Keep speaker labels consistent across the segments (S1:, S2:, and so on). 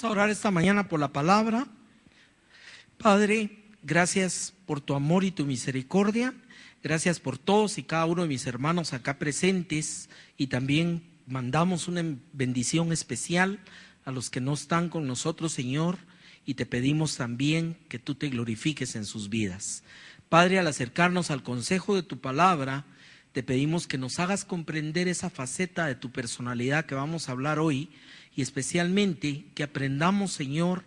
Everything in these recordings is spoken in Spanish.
S1: a orar esta mañana por la palabra. Padre, gracias por tu amor y tu misericordia. Gracias por todos y cada uno de mis hermanos acá presentes, y también mandamos una bendición especial a los que no están con nosotros, Señor, y te pedimos también que tú te glorifiques en sus vidas. Padre, al acercarnos al consejo de tu palabra, te pedimos que nos hagas comprender esa faceta de tu personalidad que vamos a hablar hoy, y especialmente que aprendamos, Señor,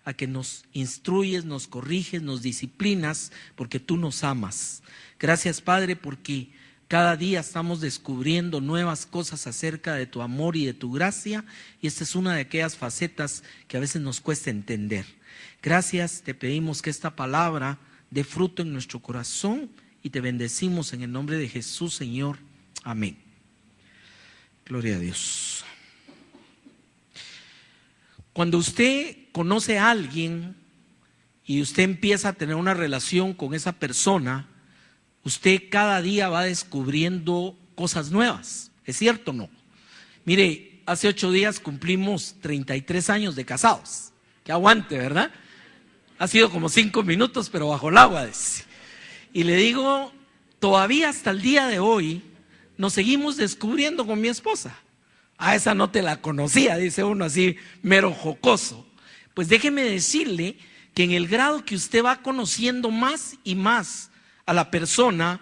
S1: a que nos instruyes, nos corriges, nos disciplinas, porque tú nos amas. Gracias, Padre, porque cada día estamos descubriendo nuevas cosas acerca de tu amor y de tu gracia, y esta es una de aquellas facetas que a veces nos cuesta entender. Gracias, te pedimos que esta palabra dé fruto en nuestro corazón, y te bendecimos en el nombre de Jesús, Señor. Amén. Gloria a Dios. Cuando usted conoce a alguien y usted empieza a tener una relación con esa persona, usted cada día va descubriendo cosas nuevas. ¿Es cierto o no? Mire, hace 8 días cumplimos 33 años de casados. Que aguante, ¿verdad? Ha sido como 5 minutos, pero bajo el agua. Y le digo, todavía hasta el día de hoy nos seguimos descubriendo con mi esposa. A esa no te la conocía, dice uno así, mero jocoso. Pues déjeme decirle que en el grado que usted va conociendo más y más a la persona,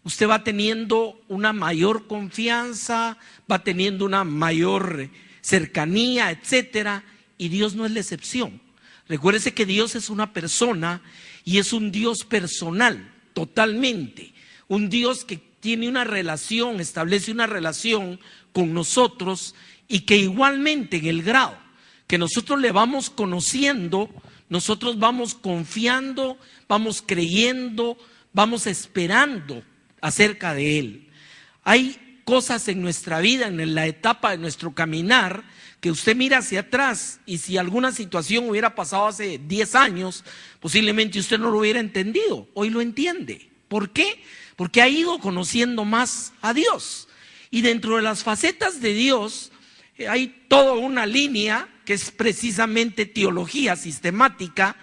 S1: usted va teniendo una mayor confianza, va teniendo una mayor cercanía, etcétera, y Dios no es la excepción. Recuérdese que Dios es una persona y es un Dios personal, totalmente. Un Dios que tiene una relación, establece una relación con nosotros, y que igualmente en el grado que nosotros le vamos conociendo, nosotros vamos confiando, vamos creyendo, vamos esperando acerca de Él. Hay cosas en nuestra vida, en la etapa de nuestro caminar, que usted mira hacia atrás, y si alguna situación hubiera pasado hace 10 años, posiblemente usted no lo hubiera entendido. Hoy lo entiende. ¿Por qué? Porque ha ido conociendo más a Dios. Y dentro de las facetas de Dios hay toda una línea que es precisamente teología sistemática,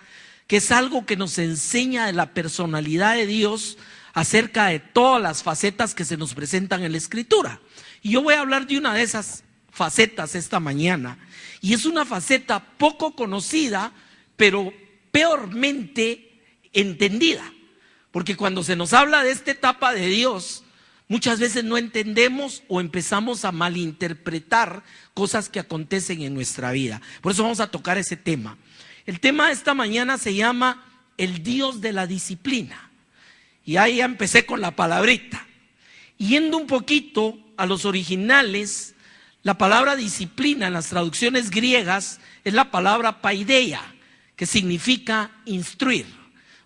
S1: que es algo que nos enseña de la personalidad de Dios acerca de todas las facetas que se nos presentan en la Escritura. Y yo voy a hablar de una de esas facetas esta mañana, y es una faceta poco conocida, pero peormente entendida, porque cuando se nos habla de esta etapa de Dios, muchas veces no entendemos o empezamos a malinterpretar cosas que acontecen en nuestra vida. Por eso vamos a tocar ese tema. El tema de esta mañana se llama el Dios de la disciplina. Y ahí ya empecé con la palabrita. Yendo un poquito a los originales, la palabra disciplina en las traducciones griegas es la palabra paideia, que significa instruir.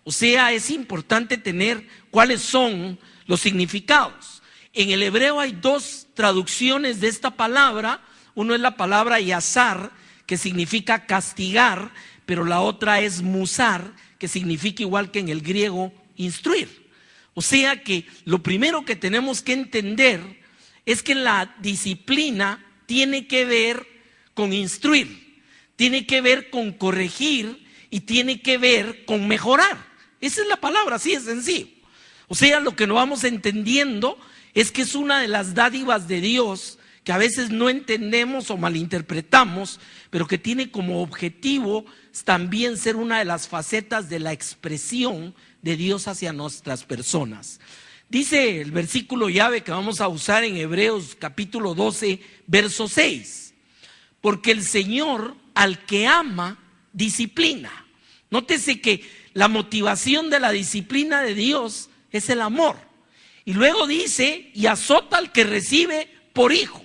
S1: O sea, es importante tener cuáles son los significados. En el hebreo hay 2 traducciones de esta palabra. Uno es la palabra yazar, que significa castigar, pero la otra es musar, que significa igual que en el griego instruir. O sea que lo primero que tenemos que entender es que la disciplina tiene que ver con instruir, tiene que ver con corregir y tiene que ver con mejorar. Esa es la palabra, así de sencillo. O sea, lo que no vamos entendiendo es que es una de las dádivas de Dios que a veces no entendemos o malinterpretamos, pero que tiene como objetivo también ser una de las facetas de la expresión de Dios hacia nuestras personas. Dice el versículo llave que vamos a usar en Hebreos capítulo 12, verso 6. Porque el Señor al que ama, disciplina. Nótese que la motivación de la disciplina de Dios es el amor. Y luego dice, y azota al que recibe por hijo.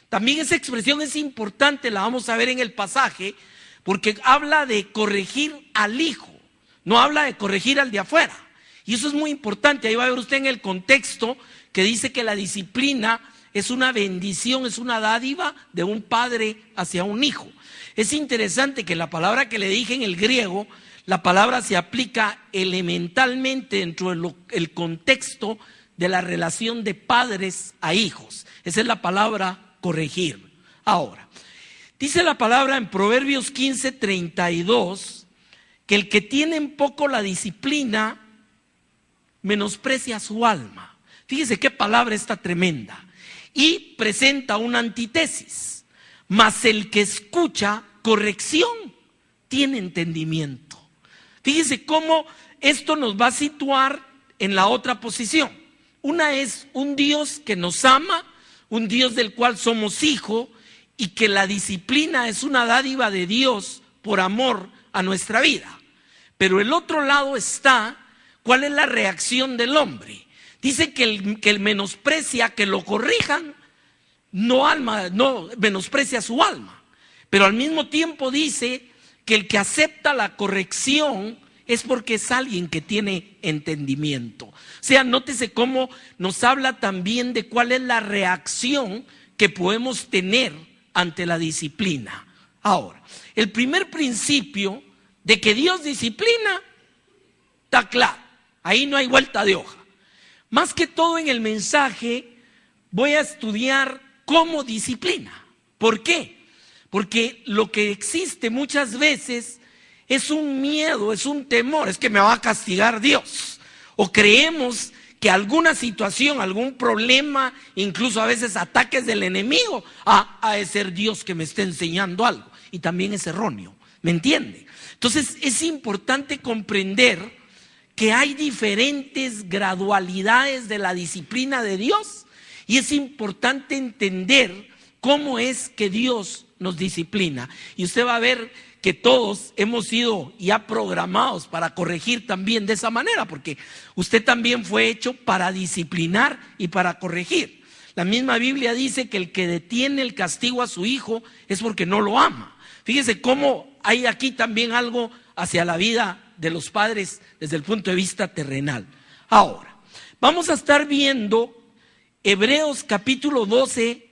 S1: También esa expresión es importante, la vamos a ver en el pasaje, porque habla de corregir al hijo, no habla de corregir al de afuera. Y eso es muy importante. Ahí va a ver usted en el contexto que dice que la disciplina es una bendición, es una dádiva de un padre hacia un hijo. Es interesante que la palabra que le dije en el griego, la palabra se aplica elementalmente dentro del contexto de la relación de padres a hijos. Esa es la palabra corregir. Ahora, Dice la palabra en Proverbios 15:32 que el que tiene en poco la disciplina menosprecia su alma. Fíjese qué palabra está tremenda. Y presenta una antítesis. Mas el que escucha corrección tiene entendimiento. Fíjese cómo esto nos va a situar en la otra posición. Una es un Dios que nos ama, un Dios del cual somos hijos, y que la disciplina es una dádiva de Dios por amor a nuestra vida. Pero el otro lado está, ¿cuál es la reacción del hombre? Dice que el menosprecia, que lo corrijan, no menosprecia su alma. Pero al mismo tiempo dice que el que acepta la corrección es porque es alguien que tiene entendimiento. O sea, nótese cómo nos habla también de cuál es la reacción que podemos tener ante la disciplina. Ahora, el primer principio de que Dios disciplina está claro. Ahí no hay vuelta de hoja. Más que todo en el mensaje voy a estudiar cómo disciplina. ¿Por qué? Porque lo que existe muchas veces es un miedo, es un temor, es que me va a castigar Dios. O creemos que alguna situación, algún problema, incluso a veces ataques del enemigo, ha de ser Dios que me esté enseñando algo. Y también es erróneo, ¿me entiende? Entonces es importante comprender que hay diferentes gradualidades de la disciplina de Dios y es importante entender cómo es que Dios nos disciplina. Y usted va a ver que todos hemos sido ya programados para corregir también de esa manera, porque usted también fue hecho para disciplinar y para corregir. La misma Biblia dice que el que detiene el castigo a su hijo es porque no lo ama. Fíjese cómo hay aquí también algo hacia la vida de los padres desde el punto de vista terrenal. Ahora, vamos a estar viendo Hebreos capítulo 12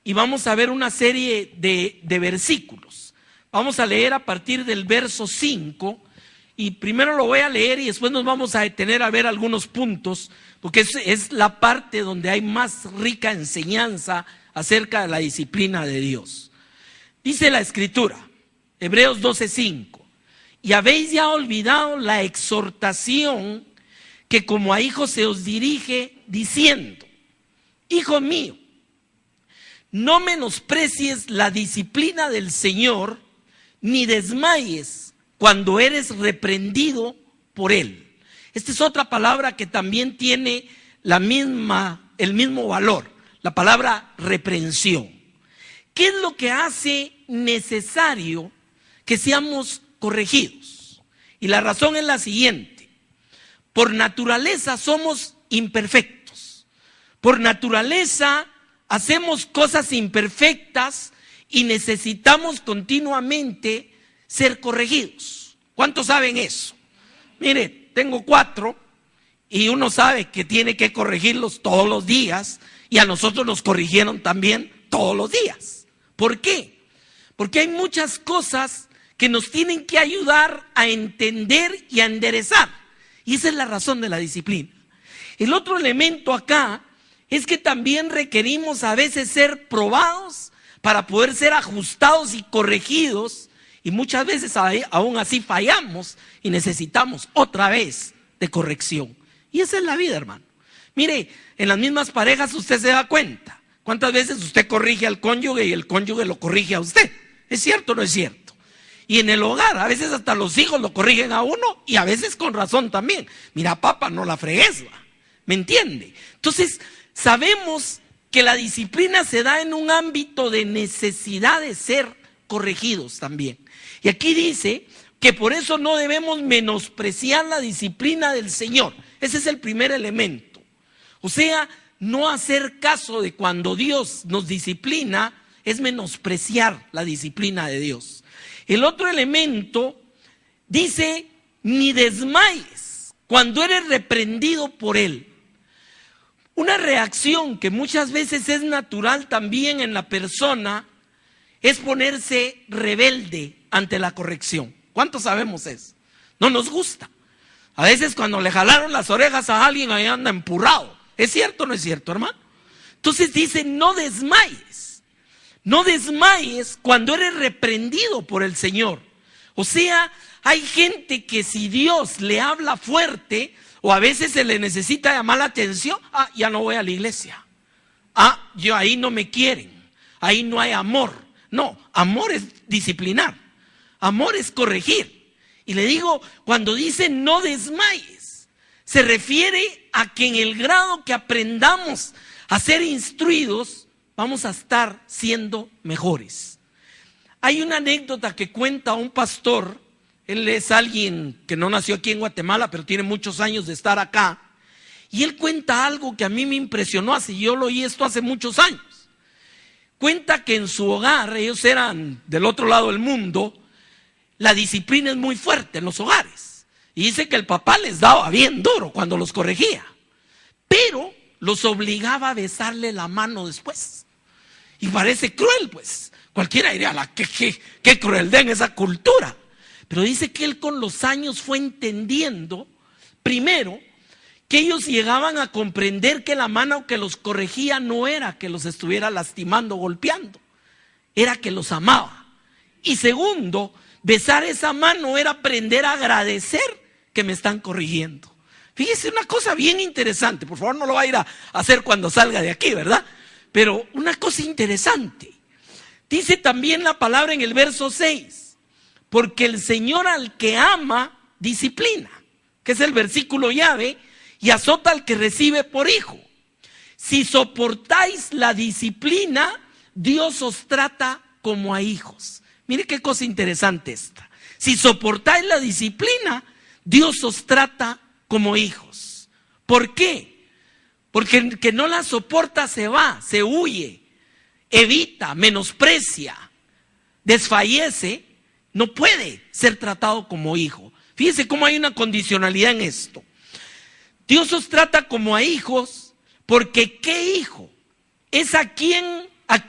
S1: y vamos a ver una serie de versículos. Vamos a leer a partir del verso 5 y primero lo voy a leer y después nos vamos a detener a ver algunos puntos, porque es la parte donde hay más rica enseñanza acerca de la disciplina de Dios. Dice la Escritura, Hebreos 12:5, y habéis ya olvidado la exhortación que como a hijos se os dirige diciendo, hijo mío, no menosprecies la disciplina del Señor, ni desmayes cuando eres reprendido por Él. Esta es otra palabra que también tiene el mismo valor, la palabra reprensión. ¿Qué es lo que hace necesario que seamos corregidos? Y la razón es la siguiente: por naturaleza somos imperfectos, por naturaleza hacemos cosas imperfectas y necesitamos continuamente ser corregidos. ¿Cuántos saben eso? Mire, tengo 4 y uno sabe que tiene que corregirlos todos los días y a nosotros nos corrigieron también todos los días. ¿Por qué? Porque hay muchas cosas que nos tienen que ayudar a entender y a enderezar. Y esa es la razón de la disciplina. El otro elemento acá es que también requerimos a veces ser probados para poder ser ajustados y corregidos. Y muchas veces aún así fallamos y necesitamos otra vez de corrección. Y esa es la vida, hermano. Mire, en las mismas parejas usted se da cuenta. ¿Cuántas veces usted corrige al cónyuge y el cónyuge lo corrige a usted? ¿Es cierto o no es cierto? Y en el hogar, a veces hasta los hijos lo corrigen a uno y a veces con razón también. Mira, papá, no la fregues, ¿me entiende? Entonces, sabemos que la disciplina se da en un ámbito de necesidad de ser corregidos también. Y aquí dice que por eso no debemos menospreciar la disciplina del Señor. Ese es el primer elemento. O sea, no hacer caso de cuando Dios nos disciplina es menospreciar la disciplina de Dios. El otro elemento dice, ni desmayes cuando eres reprendido por Él. Una reacción que muchas veces es natural también en la persona es ponerse rebelde ante la corrección. ¿Cuántos sabemos eso? No nos gusta. A veces cuando le jalaron las orejas a alguien, ahí anda empurrado. ¿Es cierto o no es cierto, hermano? Entonces dice, no desmayes. No desmayes cuando eres reprendido por el Señor. O sea, hay gente que si Dios le habla fuerte, o a veces se le necesita llamar la atención, ya no voy a la iglesia. Yo ahí no me quieren, ahí no hay amor. No, amor es disciplinar, amor es corregir. Y le digo, cuando dice no desmayes, se refiere a que en el grado que aprendamos a ser instruidos, vamos a estar siendo mejores. Hay una anécdota que cuenta un pastor. Él es alguien que no nació aquí en Guatemala, pero tiene muchos años de estar acá. Y él cuenta algo que a mí me impresionó, yo lo oí esto hace muchos años. Cuenta que en su hogar, ellos eran del otro lado del mundo, la disciplina es muy fuerte en los hogares. Y dice que el papá les daba bien duro cuando los corregía, pero los obligaba a besarle la mano después. Y parece cruel, pues. Cualquiera diría, qué crueldad en esa cultura. Pero dice que él con los años fue entendiendo, primero, que ellos llegaban a comprender que la mano que los corregía no era que los estuviera lastimando, golpeando, era que los amaba. Y segundo, besar esa mano era aprender a agradecer que me están corrigiendo. Fíjese una cosa bien interesante, por favor no lo va a ir a hacer cuando salga de aquí, ¿verdad? Pero una cosa interesante, dice también la palabra en el verso 6, porque el Señor al que ama, disciplina, que es el versículo llave, y azota al que recibe por hijo. Si soportáis la disciplina, Dios os trata como a hijos. Mire qué cosa interesante esta. Si soportáis la disciplina, Dios os trata como hijos. ¿Por qué? Porque el que no la soporta se va, se huye, evita, menosprecia, desfallece, no puede ser tratado como hijo. Fíjese cómo hay una condicionalidad en esto. Dios os trata como a hijos, porque ¿qué hijo? Es aquel a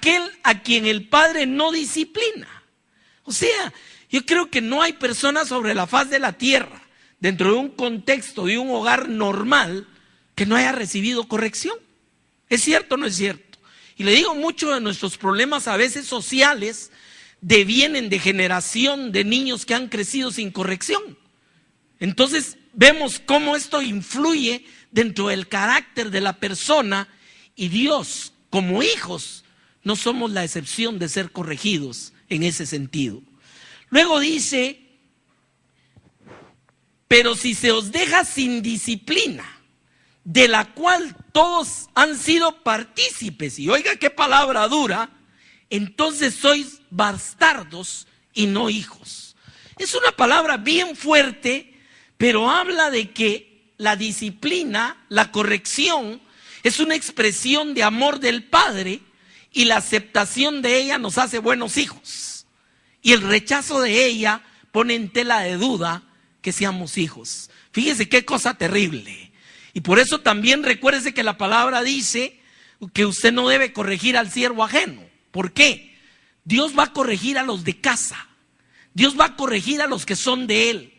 S1: quien el Padre no disciplina. O sea, yo creo que no hay persona sobre la faz de la tierra, dentro de un contexto de un hogar normal, que no haya recibido corrección. ¿Es cierto o no es cierto? Y le digo, muchos de nuestros problemas a veces sociales devienen de generación de niños que han crecido sin corrección. Entonces vemos cómo esto influye dentro del carácter de la persona, y Dios, como hijos, no somos la excepción de ser corregidos en ese sentido. Luego dice, pero si se os deja sin disciplina, de la cual todos han sido partícipes, y oiga qué palabra dura, entonces sois bastardos y no hijos. Es una palabra bien fuerte, pero habla de que la disciplina, la corrección, es una expresión de amor del Padre, y la aceptación de ella nos hace buenos hijos. Y el rechazo de ella pone en tela de duda que seamos hijos. Fíjese qué cosa terrible. Y por eso también recuérdese que la palabra dice que usted no debe corregir al siervo ajeno. ¿Por qué? Dios va a corregir a los de casa. Dios va a corregir a los que son de Él.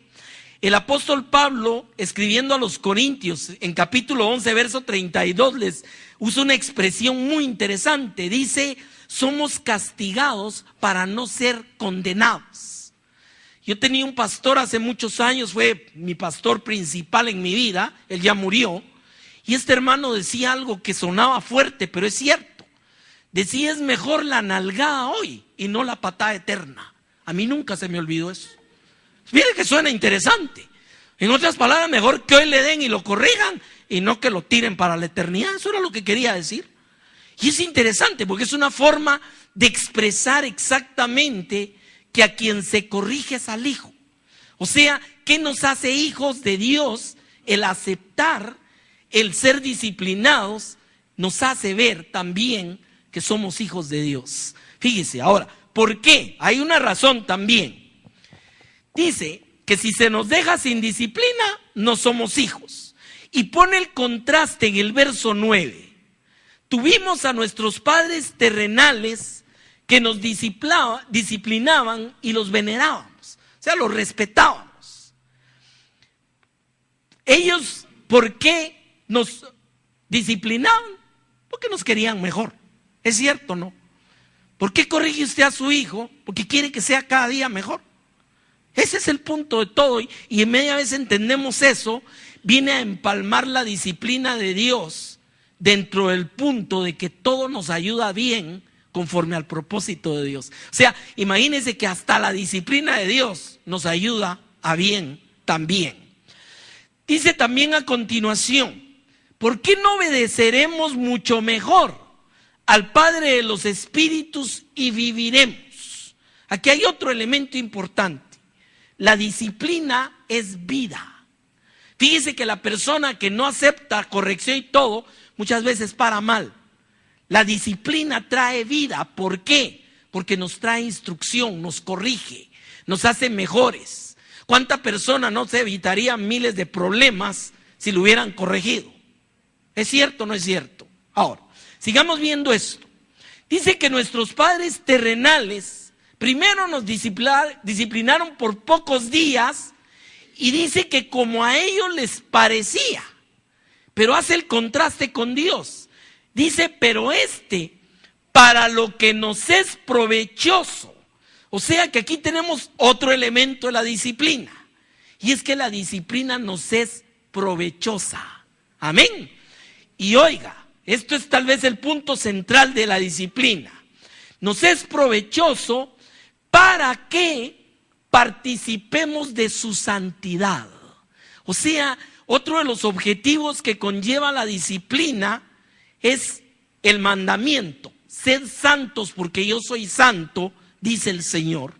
S1: El apóstol Pablo, escribiendo a los Corintios, en capítulo 11, verso 32, les usa una expresión muy interesante. Dice, somos castigados para no ser condenados. Yo tenía un pastor hace muchos años, fue mi pastor principal en mi vida, él ya murió, y este hermano decía algo que sonaba fuerte, pero es cierto. Decía, es mejor la nalgada hoy y no la patada eterna. A mí nunca se me olvidó eso. Mire que suena interesante. En otras palabras, mejor que hoy le den y lo corrijan y no que lo tiren para la eternidad. Eso era lo que quería decir. Y es interesante porque es una forma de expresar exactamente que a quien se corrige es al hijo. O sea, ¿qué nos hace hijos de Dios? El aceptar, el ser disciplinados, nos hace ver también que somos hijos de Dios. Fíjese, ahora, ¿por qué? Hay una razón también. Dice que si se nos deja sin disciplina, no somos hijos. Y pone el contraste en el verso 9. Tuvimos a nuestros padres terrenales que nos disciplinaban y los venerábamos. O sea, los respetábamos. Ellos, ¿por qué nos disciplinaban? Porque nos querían mejor. ¿Es cierto o no? ¿Por qué corrige usted a su hijo? Porque quiere que sea cada día mejor. Ese es el punto de todo. Y media vez entendemos eso, viene a empalmar la disciplina de Dios dentro del punto de que todo nos ayuda bien conforme al propósito de Dios. O sea, imagínense que hasta la disciplina de Dios nos ayuda a bien también. Dice también a continuación, ¿por qué no obedeceremos mucho mejor al Padre de los Espíritus y viviremos? Aquí hay otro elemento importante. La disciplina es vida. Fíjese que la persona que no acepta corrección y todo, muchas veces para mal. La disciplina trae vida. ¿Por qué? Porque nos trae instrucción, nos corrige, nos hace mejores. ¿Cuánta persona no se evitaría miles de problemas si lo hubieran corregido? ¿Es cierto o no es cierto? Ahora, sigamos viendo esto. Dice que nuestros padres terrenales primero nos disciplinaron por pocos días y dice que como a ellos les parecía, pero hace el contraste con Dios. Dice, pero para lo que nos es provechoso. O sea que aquí tenemos otro elemento de la disciplina. Y es que la disciplina nos es provechosa. Amén. Y oiga, esto es tal vez el punto central de la disciplina. Nos es provechoso para que participemos de su santidad. O sea, otro de los objetivos que conlleva la disciplina es el mandamiento. Sed santos porque yo soy santo, dice el Señor.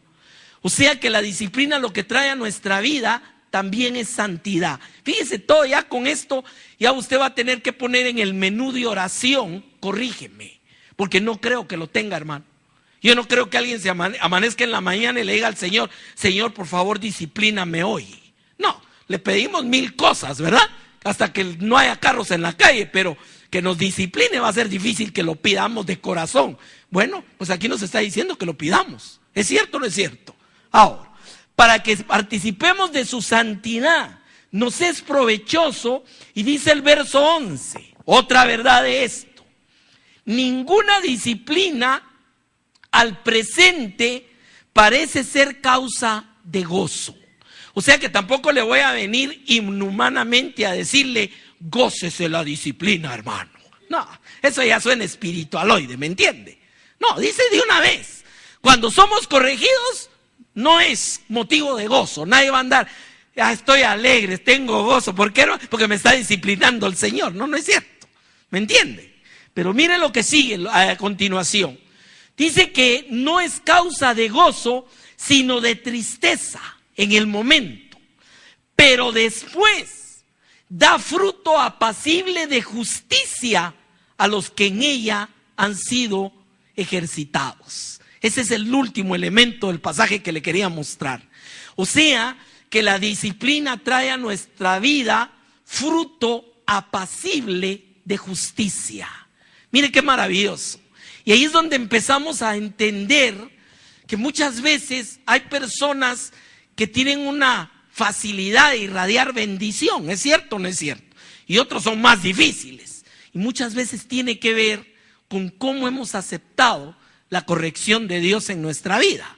S1: O sea que la disciplina lo que trae a nuestra vida también es santidad. Fíjese todo, ya con esto, ya usted va a tener que poner en el menú de oración, corrígeme, porque no creo que lo tenga, hermano. Yo no creo que alguien se amanezca en la mañana y le diga al Señor, Señor, por favor, disciplíname hoy. No, le pedimos 1000 cosas, ¿verdad? Hasta que no haya carros en la calle, pero que nos discipline va a ser difícil que lo pidamos de corazón. Bueno, pues aquí nos está diciendo que lo pidamos. ¿Es cierto o no es cierto? Ahora, para que participemos de su santidad, nos es provechoso, y dice el verso 11, otra verdad de esto: ninguna disciplina al presente parece ser causa de gozo. O sea que tampoco le voy a venir inhumanamente a decirle, gócese la disciplina, hermano. No, eso ya suena espiritualoide, ¿me entiende? No, dice de una vez, cuando somos corregidos, no es motivo de gozo. Nadie va a andar, estoy alegre, tengo gozo. ¿Por qué no? Porque me está disciplinando el Señor. No, no es cierto, ¿me entiende? Pero mire lo que sigue a continuación. Dice que no es causa de gozo, sino de tristeza en el momento, pero después da fruto apacible de justicia a los que en ella han sido ejercitados. Ese es el último elemento del pasaje que le quería mostrar. O sea, que la disciplina trae a nuestra vida fruto apacible de justicia. Mire qué maravilloso. Y ahí es donde empezamos a entender que muchas veces hay personas que tienen una facilidad de irradiar bendición. ¿Es cierto o no es cierto? Y otros son más difíciles. Y muchas veces tiene que ver con cómo hemos aceptado la corrección de Dios en nuestra vida.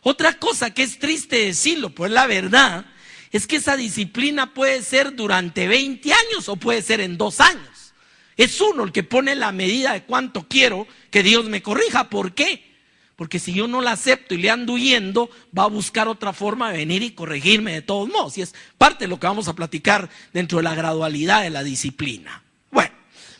S1: Otra cosa que es triste decirlo, pues la verdad, es que esa disciplina puede ser durante 20 años o puede ser en 2 años. Es uno el que pone la medida de cuánto quiero que Dios me corrija. ¿Por qué? Porque si yo no la acepto y le ando huyendo, va a buscar otra forma de venir y corregirme de todos modos. Y es parte de lo que vamos a platicar dentro de la gradualidad de la disciplina. Bueno,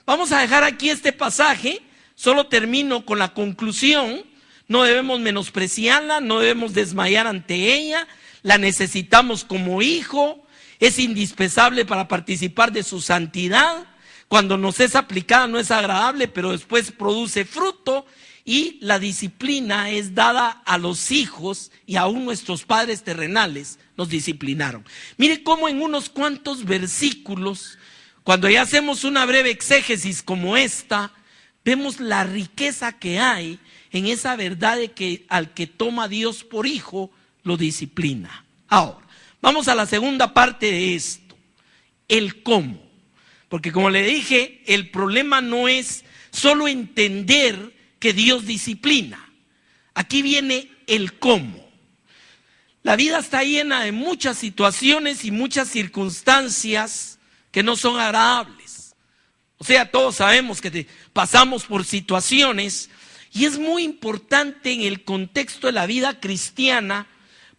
S1: vamos a dejar aquí este pasaje. Solo termino con la conclusión. No debemos menospreciarla, no debemos desmayar ante ella. La necesitamos como hijo. Es indispensable para participar de su santidad. Cuando nos es aplicada no es agradable, pero después produce fruto. Y la disciplina es dada a los hijos, y aún nuestros padres terrenales nos disciplinaron. Mire cómo en unos cuantos versículos, cuando ya hacemos una breve exégesis como esta, vemos la riqueza que hay en esa verdad de que al que toma Dios por hijo, lo disciplina. Ahora, vamos a la segunda parte de esto, el cómo. Porque como le dije, el problema no es solo entender que Dios disciplina. aquí viene el cómo. La vida está llena de muchas situaciones y muchas circunstancias que no son agradables. O sea, todos sabemos que pasamos por situaciones y es muy importante en el contexto de la vida cristiana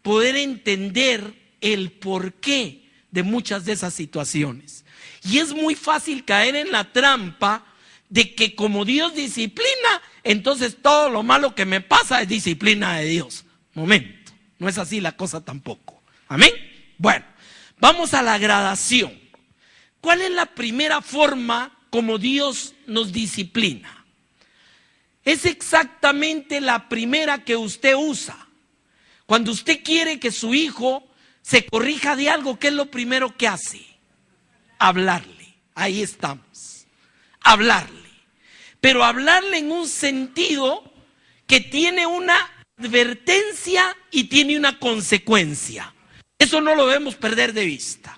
S1: poder entender el porqué de muchas de esas situaciones. Y es muy fácil caer en la trampa de que como Dios disciplina, entonces todo lo malo que me pasa es disciplina de Dios. Momento, no es así la cosa tampoco. ¿Amén? Bueno, vamos a la gradación. ¿Cuál es la primera forma como Dios nos disciplina? Es exactamente la primera que usted usa. Cuando usted quiere que su hijo se corrija de algo, ¿qué es lo primero que hace? Hablarle. Ahí estamos. Hablarle. Pero hablarle en un sentido que tiene una advertencia y tiene una consecuencia. Eso no lo debemos perder de vista.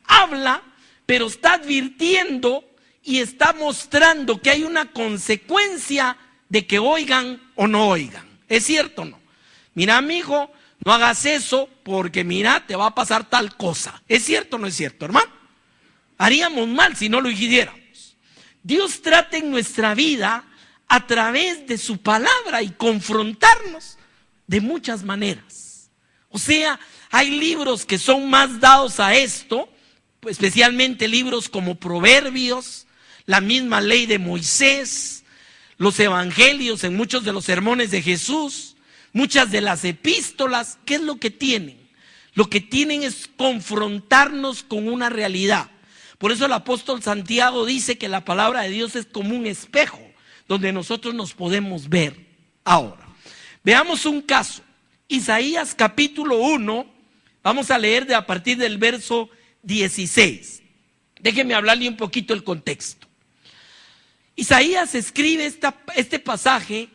S1: Habla, pero está advirtiendo y está mostrando que hay una consecuencia de que oigan o no oigan. ¿Es cierto o no? Mira, mi hijo, no hagas eso porque mira, te va a pasar tal cosa. ¿Es cierto o no es cierto, hermano? Haríamos mal si no lo hiciéramos. Dios trata en nuestra vida a través de su palabra y confrontarnos de muchas maneras. O sea, hay libros que son más dados a esto, especialmente libros como Proverbios, la misma ley de Moisés, los evangelios en muchos de los sermones de Jesús, muchas de las epístolas. ¿Qué es lo que tienen? Lo que tienen es confrontarnos con una realidad. Por eso el apóstol Santiago dice que la palabra de Dios es como un espejo donde nosotros nos podemos ver. Ahora, veamos un caso. Isaías capítulo 1, vamos a leer a partir del verso 16. Déjenme hablarle un poquito el contexto. Isaías escribe este pasaje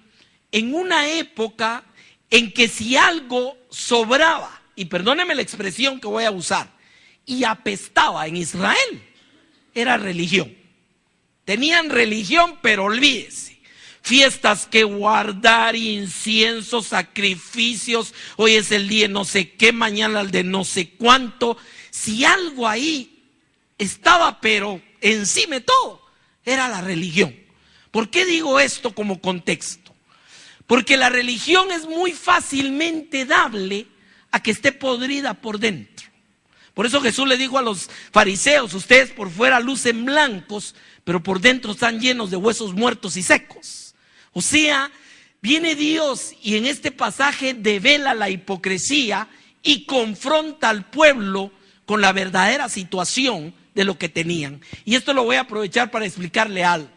S1: en una época en que si algo sobraba, y perdóneme la expresión que voy a usar, y apestaba en Israel, era religión. Tenían religión, pero olvídese. Fiestas que guardar, incienso, sacrificios, hoy es el día no sé qué, mañana el de no sé cuánto. Si algo ahí estaba, pero encima de todo, era la religión. ¿Por qué digo esto como contexto? Porque la religión es muy fácilmente dable a que esté podrida por dentro. Por eso Jesús le dijo a los fariseos: ustedes por fuera lucen blancos, pero por dentro están llenos de huesos muertos y secos. O sea, viene Dios y en este pasaje devela la hipocresía y confronta al pueblo con la verdadera situación de lo que tenían. Y esto lo voy a aprovechar para explicarle algo.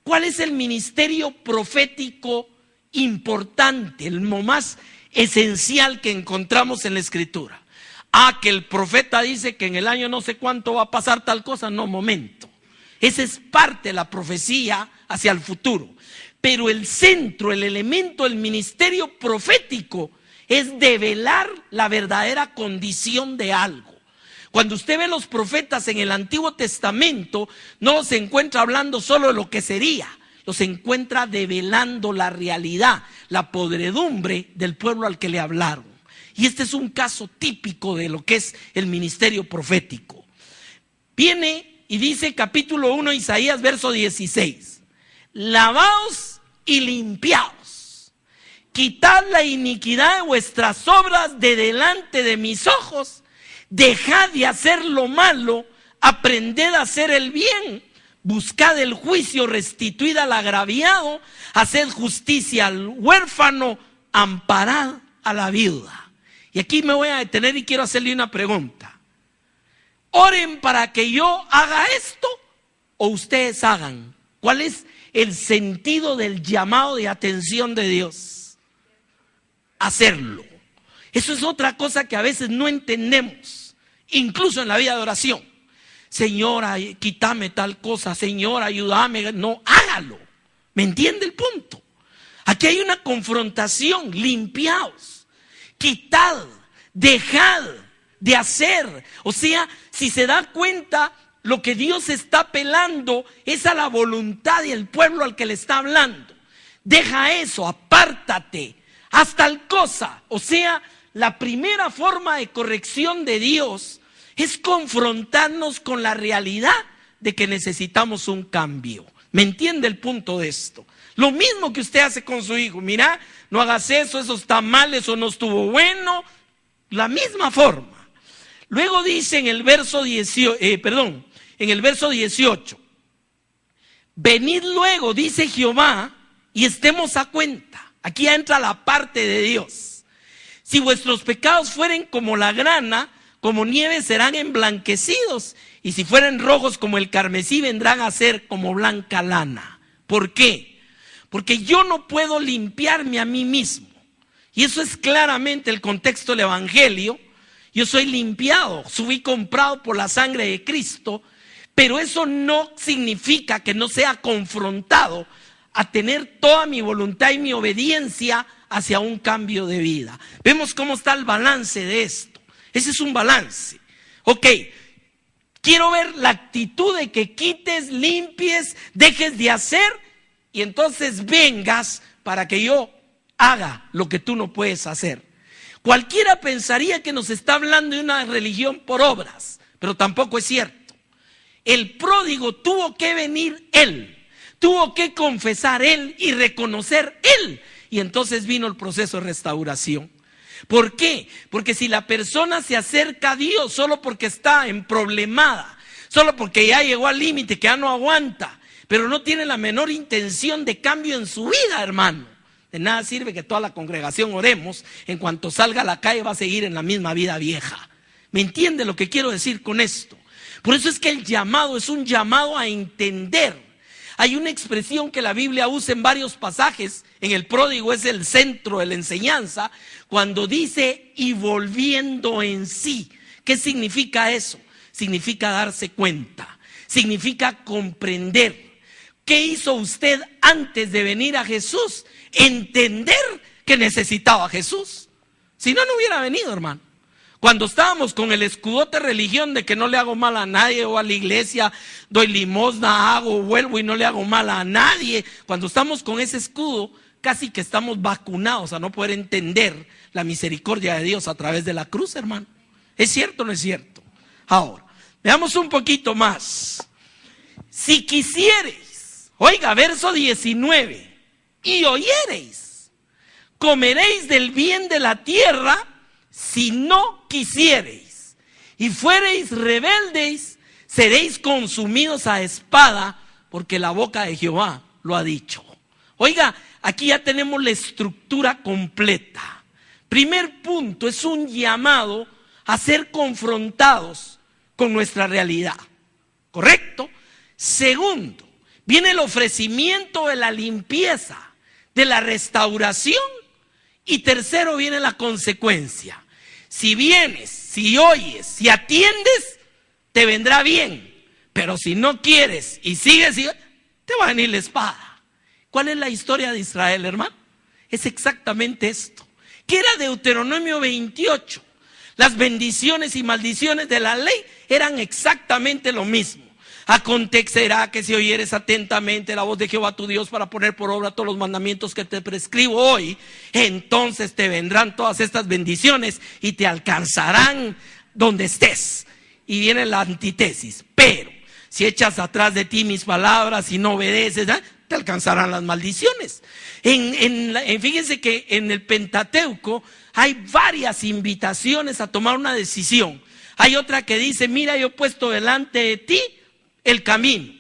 S1: ¿Cuál es el ministerio profético importante, el más esencial que encontramos en la Escritura? Que el profeta dice que en el año no sé cuánto va a pasar tal cosa. No, momento. Esa es parte de la profecía hacia el futuro. Pero el centro, el elemento del ministerio profético es develar la verdadera condición de algo. Cuando usted ve los profetas en el Antiguo Testamento, no los encuentra hablando solo de lo que sería, los encuentra develando la realidad, la podredumbre del pueblo al que le hablaron. Y este es un caso típico de lo que es el ministerio profético. Viene y dice capítulo 1, Isaías, verso 16. Lavaos y limpiaos. Quitad la iniquidad de vuestras obras de delante de mis ojos. Dejad de hacer lo malo, aprended a hacer el bien. Buscad el juicio, restituid al agraviado. Haced justicia al huérfano, amparad a la viuda. Y aquí me voy a detener y quiero hacerle una pregunta. ¿Oren para que yo haga esto o ustedes hagan? ¿Cuál es el sentido del llamado de atención de Dios? Hacerlo. Eso es otra cosa que a veces no entendemos, incluso en la vida de oración. Señora, quítame tal cosa, Señor, ayúdame. No, hágalo. ¿Me entiende el punto? Aquí hay una confrontación. Limpiaos. Quitad, dejad de hacer. O sea, si se da cuenta, lo que Dios está apelando es a la voluntad y el pueblo al que le está hablando. Deja eso, apártate, haz tal cosa. O sea, la primera forma de corrección de Dios es confrontarnos con la realidad de que necesitamos un cambio. ¿Me entiende el punto de esto? Lo mismo que usted hace con su hijo. Mira, no hagas eso está mal, eso no estuvo bueno. La misma forma. Luego dice en el verso 18, venid luego, dice Jehová, y estemos a cuenta. Aquí entra la parte de Dios. Si vuestros pecados fueren como la grana, como nieve serán emblanquecidos, y si fueren rojos como el carmesí, vendrán a ser como blanca lana. ¿Por qué? Porque yo no puedo limpiarme a mí mismo. Y eso es claramente el contexto del Evangelio. Yo soy limpiado, fui comprado por la sangre de Cristo, pero eso no significa que no sea confrontado a tener toda mi voluntad y mi obediencia hacia un cambio de vida. Vemos cómo está el balance de esto. Ese es un balance. Ok, quiero ver la actitud de que quites, limpies, dejes de hacer y entonces vengas para que yo haga lo que tú no puedes hacer. Cualquiera pensaría que nos está hablando de una religión por obras, pero tampoco es cierto. El pródigo tuvo que venir él, tuvo que confesar él y reconocer él, y entonces vino el proceso de restauración. ¿Por qué? Porque si la persona se acerca a Dios solo porque está emproblemada, solo porque ya llegó al límite, que ya no aguanta, pero no tiene la menor intención de cambio en su vida, hermano, de nada sirve que toda la congregación oremos. En cuanto salga a la calle va a seguir en la misma vida vieja. ¿Me entiende lo que quiero decir con esto? Por eso es que el llamado es un llamado a entender. Hay una expresión que la Biblia usa en varios pasajes. En el pródigo es el centro de la enseñanza, cuando dice y volviendo en sí. ¿Qué significa eso? Significa darse cuenta, significa comprender. ¿Qué hizo usted antes de venir a Jesús? Entender que necesitaba a Jesús. Si no, no hubiera venido, hermano. Cuando estábamos con el escudote religión de que no le hago mal a nadie, o a la iglesia doy limosna, hago, vuelvo y no le hago mal a nadie. Cuando estamos con ese escudo, casi que estamos vacunados a no poder entender la misericordia de Dios a través de la cruz, hermano. ¿Es cierto o no es cierto? Ahora, veamos un poquito más. Si quisiereis, oiga, verso 19, y oyereis, comeréis del bien de la tierra. Si no quisiereis y fuereis rebeldes, seréis consumidos a espada, porque la boca de Jehová lo ha dicho. Oiga, aquí ya tenemos la estructura completa. Primer punto, es un llamado a ser confrontados con nuestra realidad. ¿Correcto? Segundo, viene el ofrecimiento de la limpieza, de la restauración. Y tercero, viene la consecuencia. Si vienes, si oyes, si atiendes, te vendrá bien. Pero si no quieres y sigues, te va a venir la espada. ¿Cuál es la historia de Israel, hermano? Es exactamente esto. ¿Qué era Deuteronomio 28? Las bendiciones y maldiciones de la ley eran exactamente lo mismo. Acontecerá que si oyeres atentamente la voz de Jehová tu Dios para poner por obra todos los mandamientos que te prescribo hoy, entonces te vendrán todas estas bendiciones y te alcanzarán donde estés. Y viene la antítesis. Pero si echas atrás de ti mis palabras y no obedeces, te alcanzarán las maldiciones. Fíjense que en el Pentateuco hay varias invitaciones a tomar una decisión. Hay otra que dice: mira, yo he puesto delante de ti el camino.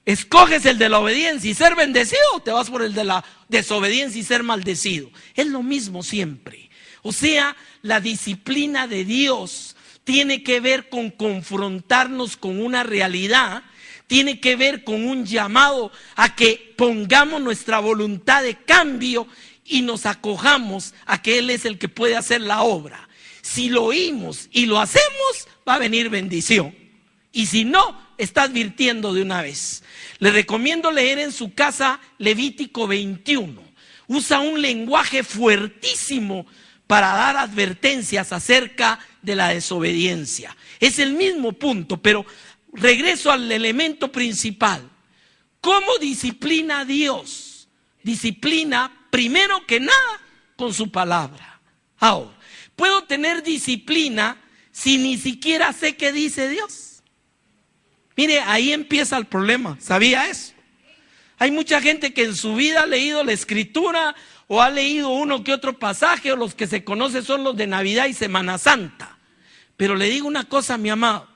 S1: Escoges el de la obediencia y ser bendecido, o te vas por el de la desobediencia y ser maldecido. Es lo mismo siempre. O sea, la disciplina de Dios tiene que ver con confrontarnos con una realidad, tiene que ver con un llamado a que pongamos nuestra voluntad de cambio y nos acojamos a que Él es el que puede hacer la obra. Si lo oímos y lo hacemos, va a venir bendición. Y si no, está advirtiendo de una vez. Le recomiendo leer en su casa Levítico 21. Usa un lenguaje fuertísimo para dar advertencias acerca de la desobediencia. Es el mismo punto, pero regreso al elemento principal. ¿Cómo disciplina Dios? Disciplina, primero que nada, con su palabra. Ahora, ¿puedo tener disciplina si ni siquiera sé qué dice Dios? Mire, ahí empieza el problema. ¿Sabía eso? Hay mucha gente que en su vida ha leído la Escritura o ha leído uno que otro pasaje, o los que se conocen son los de Navidad y Semana Santa. Pero le digo una cosa, mi amado,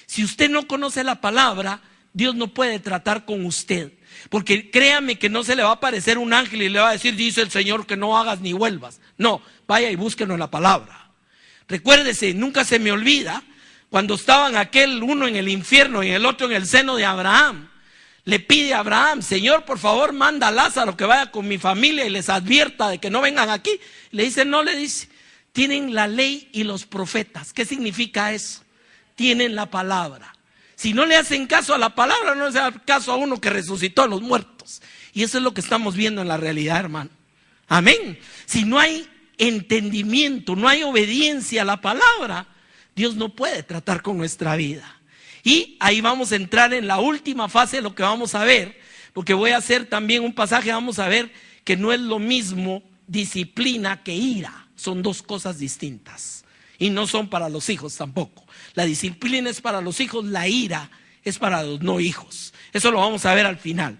S1: si usted no conoce la palabra, Dios no puede tratar con usted. Porque créame que no se le va a aparecer un ángel y le va a decir, dice el Señor que no hagas ni vuelvas. No, vaya y búsquenos la palabra. Recuérdese, nunca se me olvida, cuando estaban aquel uno en el infierno y el otro en el seno de Abraham, le pide a Abraham, Señor, por favor, manda a Lázaro que vaya con mi familia y les advierta de que no vengan aquí. Le dice, no, le dice, tienen la ley y los profetas. ¿Qué significa eso? Tienen la palabra. Si no le hacen caso a la palabra, no le hacen caso a uno que resucitó a los muertos. Y eso es lo que estamos viendo en la realidad, hermano. Amén. Si no hay entendimiento, no hay obediencia a la palabra, Dios no puede tratar con nuestra vida. Y ahí vamos a entrar en la última fase de lo que vamos a ver, porque voy a hacer también un pasaje, vamos a ver que no es lo mismo disciplina que ira. Son dos cosas distintas y no son para los hijos tampoco. La disciplina es para los hijos, la ira es para los no hijos. Eso lo vamos a ver al final.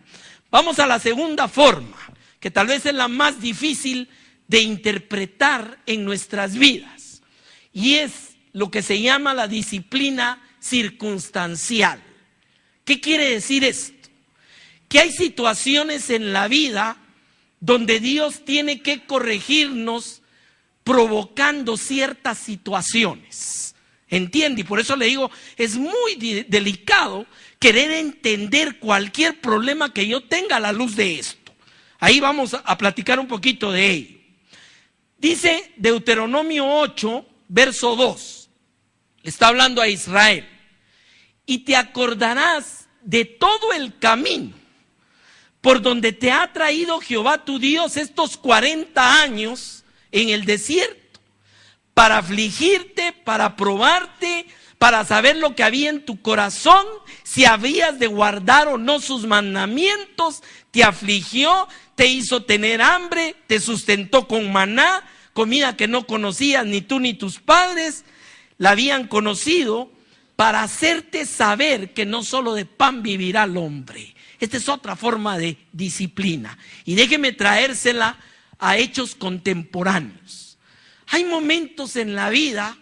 S1: Vamos a la segunda forma, que tal vez es la más difícil de interpretar en nuestras vidas, y es lo que se llama la disciplina circunstancial. ¿Qué quiere decir esto? Que hay situaciones en la vida donde Dios tiene que corregirnos provocando ciertas situaciones. ¿Entiende? Y por eso le digo, es muy delicado querer entender cualquier problema que yo tenga a la luz de esto. Ahí vamos a platicar un poquito de ello. Dice Deuteronomio 8, verso 2. Le está hablando a Israel. Y te acordarás de todo el camino por donde te ha traído Jehová tu Dios estos 40 años en el desierto, para afligirte, para probarte, para saber lo que había en tu corazón, si habías de guardar o no sus mandamientos. Te afligió, te hizo tener hambre, te sustentó con maná, comida que no conocías ni tú ni tus padres la habían conocido, para hacerte saber que no solo de pan vivirá el hombre. Esta es otra forma de disciplina. Y déjeme traérsela a hechos contemporáneos. Hay momentos en la vida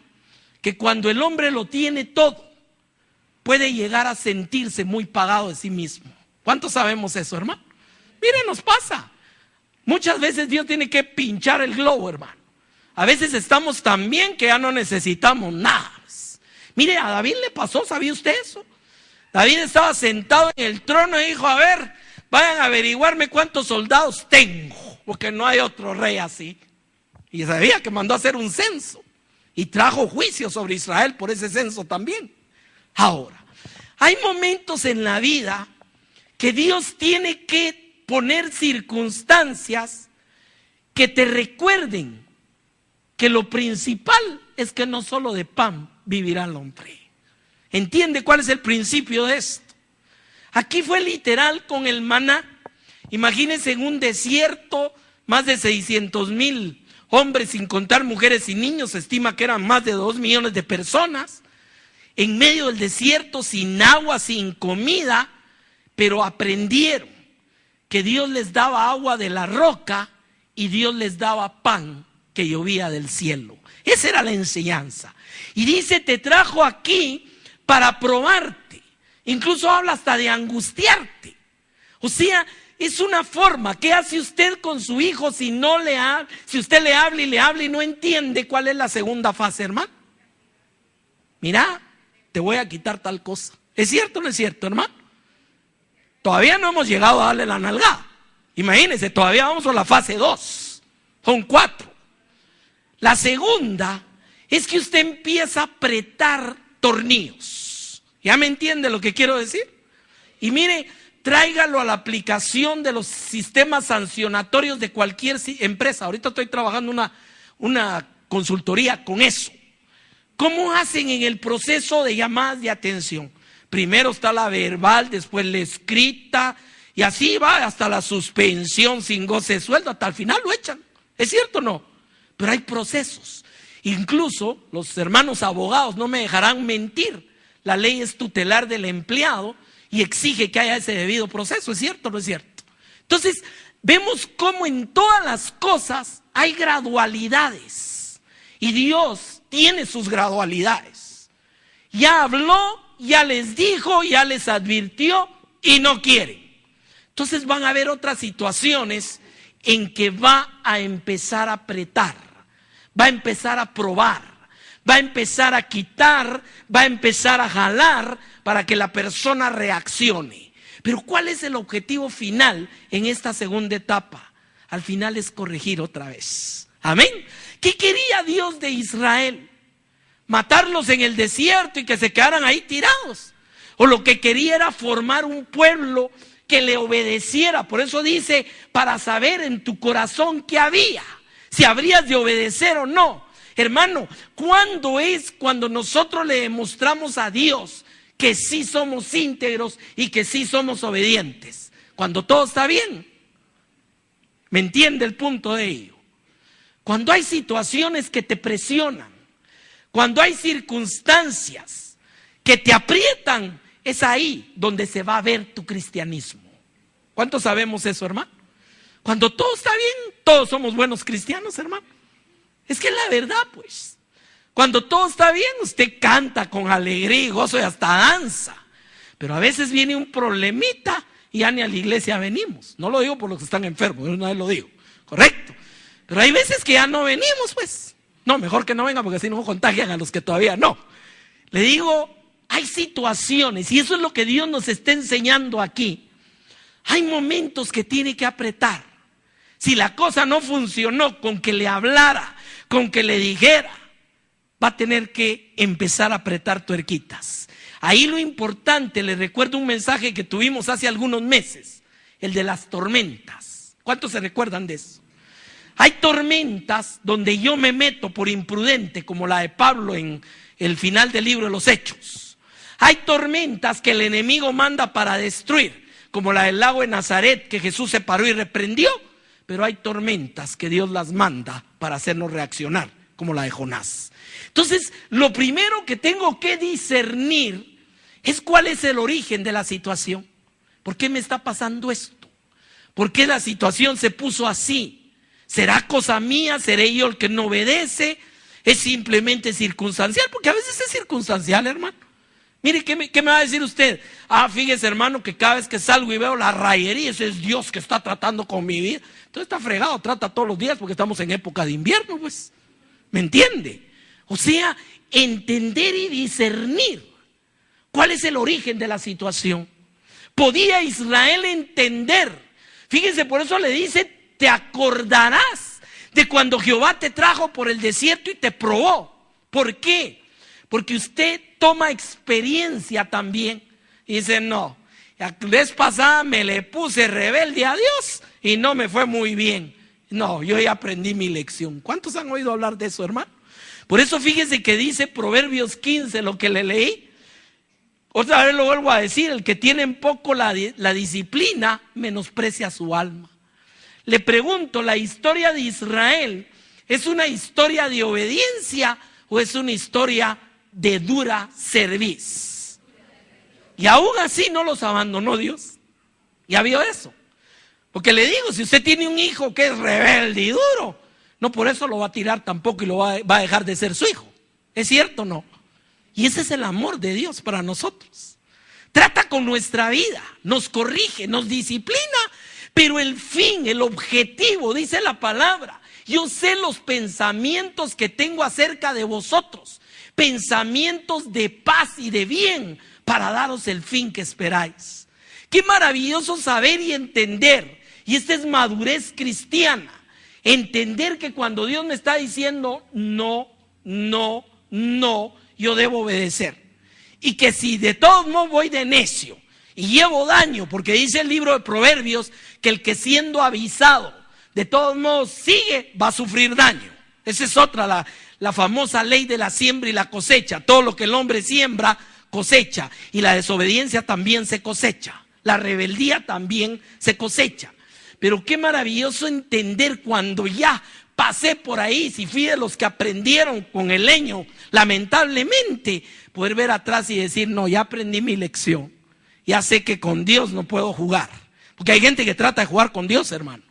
S1: que cuando el hombre lo tiene todo, puede llegar a sentirse muy pagado de sí mismo. ¿Cuántos sabemos eso, hermano? Miren, nos pasa. Muchas veces Dios tiene que pinchar el globo, hermano. A veces estamos tan bien que ya no necesitamos nada. Mire, a David le pasó, ¿sabía usted eso? David estaba sentado en el trono y dijo, a ver, vayan a averiguarme cuántos soldados tengo, porque no hay otro rey así. Y sabía que mandó a hacer un censo y trajo juicio sobre Israel por ese censo también. Ahora, hay momentos en la vida que Dios tiene que poner circunstancias que te recuerden que lo principal es que no solo de pan vivirá el hombre. ¿Entiende cuál es el principio de esto? Aquí fue literal con el maná. Imagínense en un desierto, más de 600,000 hombres, sin contar mujeres y niños. Se estima que eran más de 2 millones de personas. En medio del desierto, sin agua, sin comida. Pero aprendieron que Dios les daba agua de la roca y Dios les daba pan que llovía del cielo. Esa era la enseñanza. Y dice, te trajo aquí para probarte. Incluso habla hasta de angustiarte. O sea, es una forma. ¿Qué hace usted con su hijo si no le habla? Si usted le habla y no entiende cuál es la segunda fase, hermano. Mira, te voy a quitar tal cosa. ¿Es cierto o no es cierto, hermano? Todavía no hemos llegado a darle la nalgada. Imagínense, todavía vamos a la fase 2. Son 4. La segunda es que usted empieza a apretar tornillos. ¿Ya me entiende lo que quiero decir? Y mire, tráigalo a la aplicación de los sistemas sancionatorios de cualquier empresa. Ahorita estoy trabajando una consultoría con eso. ¿Cómo hacen en el proceso de llamadas de atención? Primero está la verbal, después la escrita, y así va hasta la suspensión sin goce de sueldo. Hasta el final lo echan. ¿Es cierto o no? pero hay procesos. Incluso los hermanos abogados no me dejarán mentir. La ley es tutelar del empleado y exige que haya ese debido proceso. ¿Es cierto o no es cierto? Entonces, vemos cómo en todas las cosas hay gradualidades. Y Dios tiene sus gradualidades. Ya habló, ya les dijo, ya les advirtió y no quieren. Entonces van a haber otras situaciones en que va a empezar a apretar, va a empezar a probar, va a empezar a quitar, va a empezar a jalar para que la persona reaccione. Pero ¿cuál es el objetivo final en esta segunda etapa? Al final es corregir otra vez. Amén. ¿Qué quería Dios de Israel? ¿Matarlos en el desierto y que se quedaran ahí tirados? ¿O lo que quería era formar un pueblo que le obedeciera? Por eso dice, para saber en tu corazón qué había, si habrías de obedecer o no. Hermano, ¿cuándo es cuando nosotros le demostramos a Dios que sí somos íntegros y que sí somos obedientes? Cuando todo está bien. ¿Me entiende el punto de ello? Cuando hay situaciones que te presionan, cuando hay circunstancias que te aprietan, es ahí donde se va a ver tu cristianismo. ¿Cuántos sabemos eso, hermano? Cuando todo está bien, todos somos buenos cristianos, hermano. Es que es la verdad, pues. Cuando todo está bien, usted canta con alegría y gozo y hasta danza. Pero a veces viene un problemita y ya ni a la iglesia venimos. No lo digo por los que están enfermos, una vez lo digo, correcto. Pero hay veces que ya no venimos, pues. No, mejor que no vengan porque así no contagian a los que todavía no. Le digo, hay situaciones y eso es lo que Dios nos está enseñando aquí. Hay momentos que tiene que apretar. Si la cosa no funcionó con que le hablara, con que le dijera, va a tener que empezar a apretar tuerquitas. Ahí lo importante, les recuerdo un mensaje que tuvimos hace algunos meses, el de las tormentas. ¿Cuántos se recuerdan de eso? Hay tormentas donde yo me meto por imprudente, como la de Pablo en el final del libro de los Hechos. Hay tormentas que el enemigo manda para destruir, como la del lago de Nazaret, que Jesús se paró y reprendió. Pero hay tormentas que Dios las manda para hacernos reaccionar, como la de Jonás. Entonces, lo primero que tengo que discernir es cuál es el origen de la situación. ¿Por qué me está pasando esto? ¿Por qué la situación se puso así? ¿Será cosa mía? ¿Seré yo el que no obedece? ¿Es simplemente circunstancial? Porque a veces es circunstancial, hermano. Mire, ¿qué me va a decir usted? Fíjese, hermano, que cada vez que salgo y veo la rayería, ese es Dios que está tratando con mi vida. Entonces está fregado, trata todos los días porque estamos en época de invierno, pues. ¿Me entiende? O sea, entender y discernir cuál es el origen de la situación. Podía Israel entender. Fíjense, por eso le dice, te acordarás de cuando Jehová te trajo por el desierto y te probó. ¿Por qué? Porque usted toma experiencia también y dice, no, la vez pasada me le puse rebelde a Dios y no me fue muy bien. No, yo ya aprendí mi lección. ¿Cuántos han oído hablar de eso, hermano? Por eso fíjese que dice Proverbios 15, lo que le leí. Otra vez lo vuelvo a decir, el que tiene en poco la disciplina menosprecia su alma. Le pregunto, ¿la historia de Israel es una historia de obediencia o es una historia de dura cerviz? Y aún así no los abandonó Dios. ¿Ya vio eso? Porque le digo, si usted tiene un hijo que es rebelde y duro, no por eso lo va a tirar tampoco y lo va a dejar de ser su hijo. ¿Es cierto o no? Y ese es el amor de Dios para nosotros. Trata con nuestra vida, nos corrige, nos disciplina, pero el fin, el objetivo, dice la palabra, yo sé los pensamientos que tengo acerca de vosotros, pensamientos de paz y de bien, para daros el fin que esperáis. Qué maravilloso saber y entender, y esta es madurez cristiana, entender que cuando Dios me está diciendo no, no, no, yo debo obedecer. Y que si de todos modos voy de necio y llevo daño, porque dice el libro de Proverbios que el que siendo avisado de todos modos sigue, va a sufrir daño. Esa es otra, la famosa ley de la siembra y la cosecha. Todo lo que el hombre siembra, cosecha. Y la desobediencia también se cosecha. La rebeldía también se cosecha. Pero qué maravilloso entender cuando ya pasé por ahí, si fui de los que aprendieron con el leño, lamentablemente, poder ver atrás y decir, no, ya aprendí mi lección. Ya sé que con Dios no puedo jugar. Porque hay gente que trata de jugar con Dios, hermano.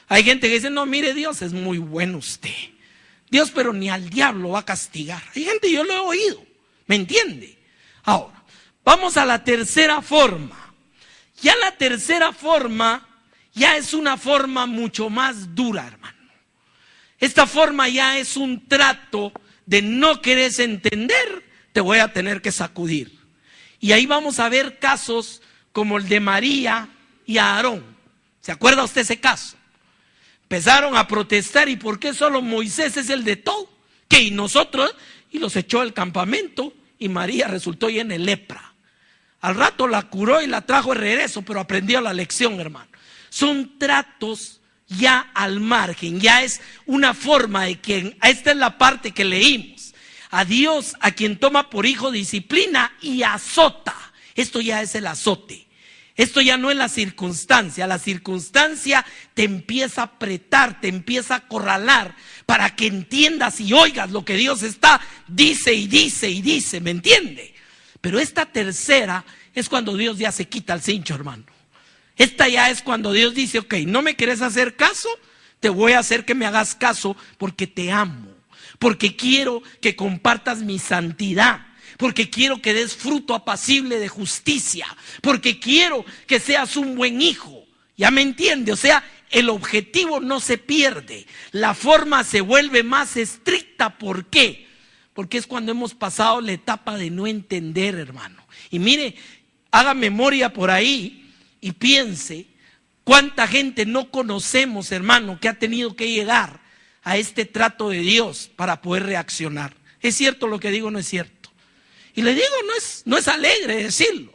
S1: Hay gente que dice, no, mire, Dios es muy bueno usted. Dios, pero ni al diablo va a castigar. Hay gente, yo lo he oído, ¿me entiende? Ahora, vamos a la tercera forma. Ya la tercera forma ya es una forma mucho más dura, hermano. Esta forma ya es un trato de no querés entender, te voy a tener que sacudir. Y ahí vamos a ver casos como el de María y Aarón. ¿Se acuerda usted ese caso? Empezaron a protestar, ¿y por qué solo Moisés es el de todo? ¿Qué? Y nosotros, y los echó al campamento, y María resultó llena de lepra. Al rato la curó y la trajo de regreso, pero aprendió la lección, hermano. Son tratos ya al margen, ya es una forma de que, esta es la parte que leímos. A Dios, a quien toma por hijo, disciplina y azota. Esto ya es el azote. Esto ya no es la circunstancia te empieza a apretar, te empieza a acorralar para que entiendas y oigas lo que Dios dice y dice y dice, ¿me entiende? Pero esta tercera es cuando Dios ya se quita el cincho, hermano. Esta ya es cuando Dios dice, ok, no me querés hacer caso, te voy a hacer que me hagas caso porque te amo, porque quiero que compartas mi santidad. Porque quiero que des fruto apacible de justicia, porque quiero que seas un buen hijo. ¿Ya me entiende? O sea, el objetivo no se pierde, la forma se vuelve más estricta. ¿Por qué? Porque es cuando hemos pasado la etapa de no entender, hermano. Y mire, haga memoria por ahí y piense cuánta gente no conocemos, hermano, que ha tenido que llegar a este trato de Dios para poder reaccionar. ¿Es cierto lo que digo o no es cierto? Y le digo, no es alegre decirlo,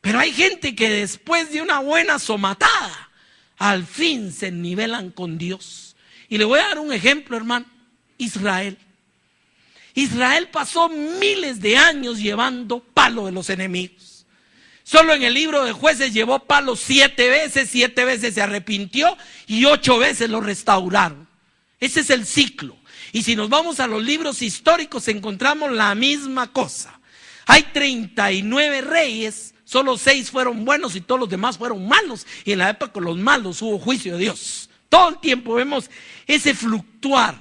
S1: pero hay gente que después de una buena somatada, al fin se nivelan con Dios. Y le voy a dar un ejemplo, hermano. Israel pasó miles de años llevando palo de los enemigos. Solo en el libro de Jueces llevó palo 7 veces se arrepintió y 8 veces lo restauraron. Ese es el ciclo. Y si nos vamos a los libros históricos encontramos la misma cosa. Hay 39 reyes, solo 6 fueron buenos y todos los demás fueron malos. Y en la época de los malos hubo juicio de Dios. Todo el tiempo vemos ese fluctuar.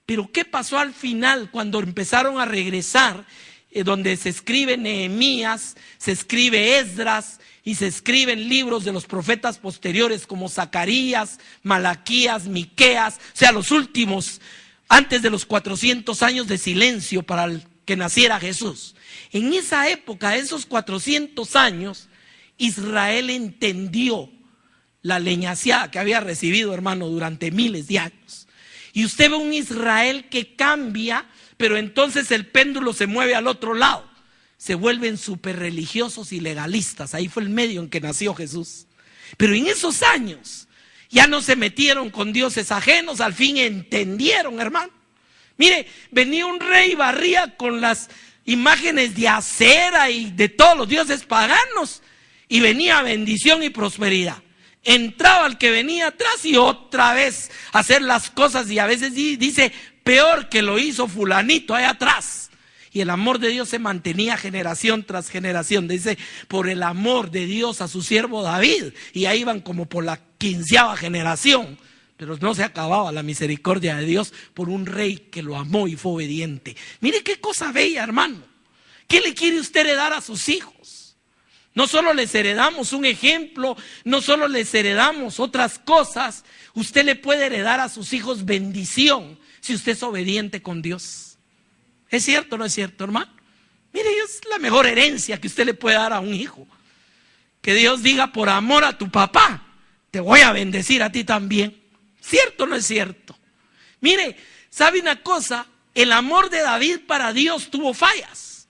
S1: Pero ¿qué pasó al final cuando empezaron a regresar? Donde se escribe Nehemías, se escribe Esdras y se escriben libros de los profetas posteriores como Zacarías, Malaquías, Miqueas, o sea, los últimos antes de los 400 años de silencio para que naciera Jesús. En esa época, esos 400 años, Israel entendió la leñaciada que había recibido, hermano, durante miles de años. Y usted ve un Israel que cambia, pero entonces el péndulo se mueve al otro lado. Se vuelven súper religiosos y legalistas. Ahí fue el medio en que nació Jesús. Pero en esos años ya no se metieron con dioses ajenos, al fin entendieron, hermano. Mire, venía un rey, barría con las imágenes de Acera y de todos los dioses paganos, y venía bendición y prosperidad. Entraba el que venía atrás y otra vez hacer las cosas, y a veces dice, peor que lo hizo fulanito allá atrás. Y el amor de Dios se mantenía generación tras generación. Dice, por el amor de Dios a su siervo David. Y ahí iban como por la 15ª generación. Pero no se acababa la misericordia de Dios por un rey que lo amó y fue obediente. Mire qué cosa bella, hermano. ¿Qué le quiere usted heredar a sus hijos? No solo les heredamos un ejemplo, no solo les heredamos otras cosas. Usted le puede heredar a sus hijos bendición si usted es obediente con Dios. ¿Es cierto o no es cierto, hermano? Mire, es la mejor herencia que usted le puede dar a un hijo. Que Dios diga, por amor a tu papá, te voy a bendecir a ti también. ¿Cierto o no es cierto? Mire, ¿sabe una cosa? El amor de David para Dios tuvo fallas,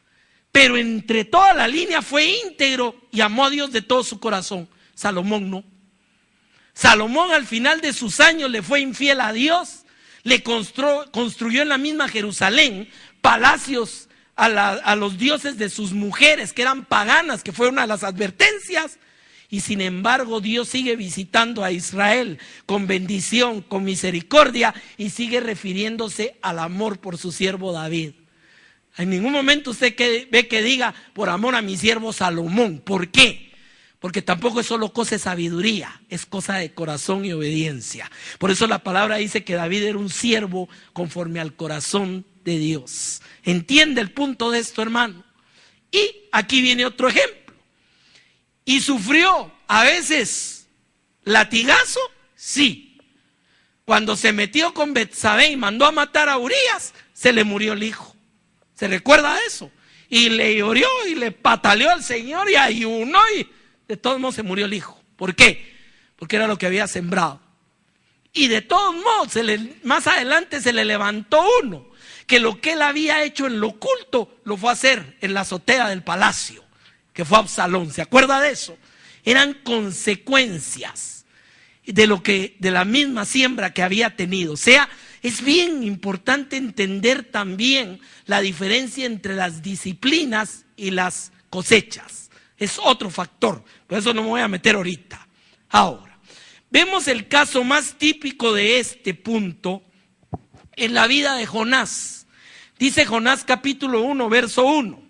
S1: pero entre toda la línea fue íntegro y amó a Dios de todo su corazón. Salomón no. Salomón al final de sus años le fue infiel a Dios, le construyó en la misma Jerusalén palacios a los dioses de sus mujeres que eran paganas, que fue una de las advertencias, Y sin embargo Dios sigue visitando a Israel con bendición, con misericordia, y sigue refiriéndose al amor por su siervo David. En ningún momento usted ve que diga por amor a mi siervo Salomón. ¿Por qué? Porque tampoco es solo cosa de sabiduría, es cosa de corazón y obediencia. Por eso la palabra dice que David era un siervo conforme al corazón de Dios. ¿Entiende el punto de esto, hermano? Y aquí viene otro ejemplo. ¿Y sufrió a veces latigazo? Sí. Cuando se metió con Betsabé y mandó a matar a Urías, se le murió el hijo. ¿Se recuerda eso? Y le lloró y le pataleó al Señor y ayunó y de todos modos se murió el hijo. ¿Por qué? Porque era lo que había sembrado. Y de todos modos, más adelante se le levantó uno, que lo que él había hecho en lo oculto, lo fue a hacer en la azotea del palacio, que fue Absalón. ¿Se acuerda de eso? Eran consecuencias de la misma siembra que había tenido. O sea, es bien importante entender también la diferencia entre las disciplinas y las cosechas. Es otro factor, por eso no me voy a meter ahorita. Ahora, vemos el caso más típico de este punto en la vida de Jonás. Dice Jonás capítulo 1, verso 1.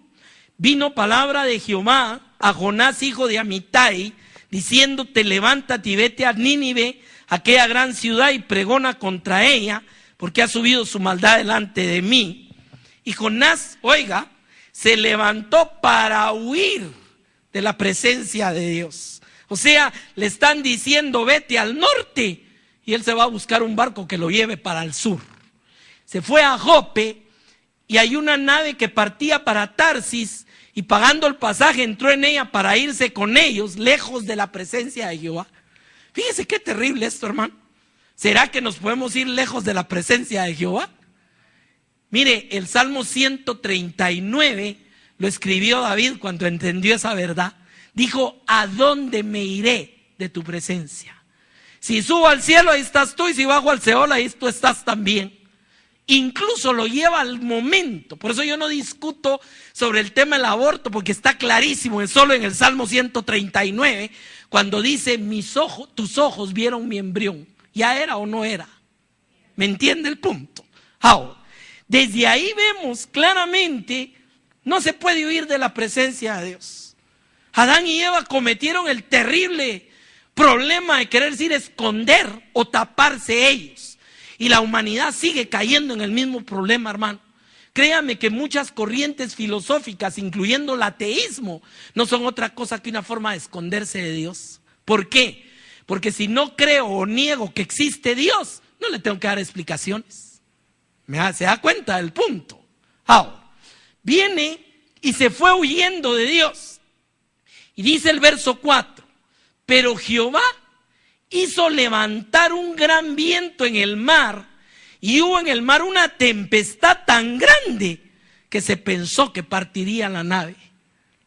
S1: Vino palabra de Jehová a Jonás, hijo de Amitai, diciéndote: levántate y vete a Nínive, aquella gran ciudad, y pregona contra ella, porque ha subido su maldad delante de mí. Y Jonás, oiga, se levantó para huir de la presencia de Dios. O sea, le están diciendo: vete al norte, y él se va a buscar un barco que lo lleve para el sur. Se fue a Jope, y hay una nave que partía para Tarsis, y pagando el pasaje entró en ella para irse con ellos, lejos de la presencia de Jehová. Fíjese qué terrible esto, hermano. ¿Será que nos podemos ir lejos de la presencia de Jehová? Mire, el Salmo 139 lo escribió David cuando entendió esa verdad. Dijo: ¿a dónde me iré de tu presencia? Si subo al cielo, ahí estás tú, y si bajo al Seol, ahí tú estás también. Incluso lo lleva al momento. Por eso yo no discuto sobre el tema del aborto, porque está clarísimo, solo en el Salmo 139, cuando dice: tus ojos vieron mi embrión. ¿Ya era o no era? ¿Me entiende el punto? Ahora, desde ahí vemos claramente, no se puede huir de la presencia de Dios. Adán y Eva cometieron el terrible problema de querer esconder o taparse ellos. Y la humanidad sigue cayendo en el mismo problema, hermano. Créame que muchas corrientes filosóficas, incluyendo el ateísmo, no son otra cosa que una forma de esconderse de Dios. ¿Por qué? Porque si no creo o niego que existe Dios, no le tengo que dar explicaciones. ¿Se da cuenta del punto? Ahora, viene y se fue huyendo de Dios. Y dice el verso 4: pero Jehová hizo levantar un gran viento en el mar, y hubo en el mar una tempestad tan grande que se pensó que partiría la nave.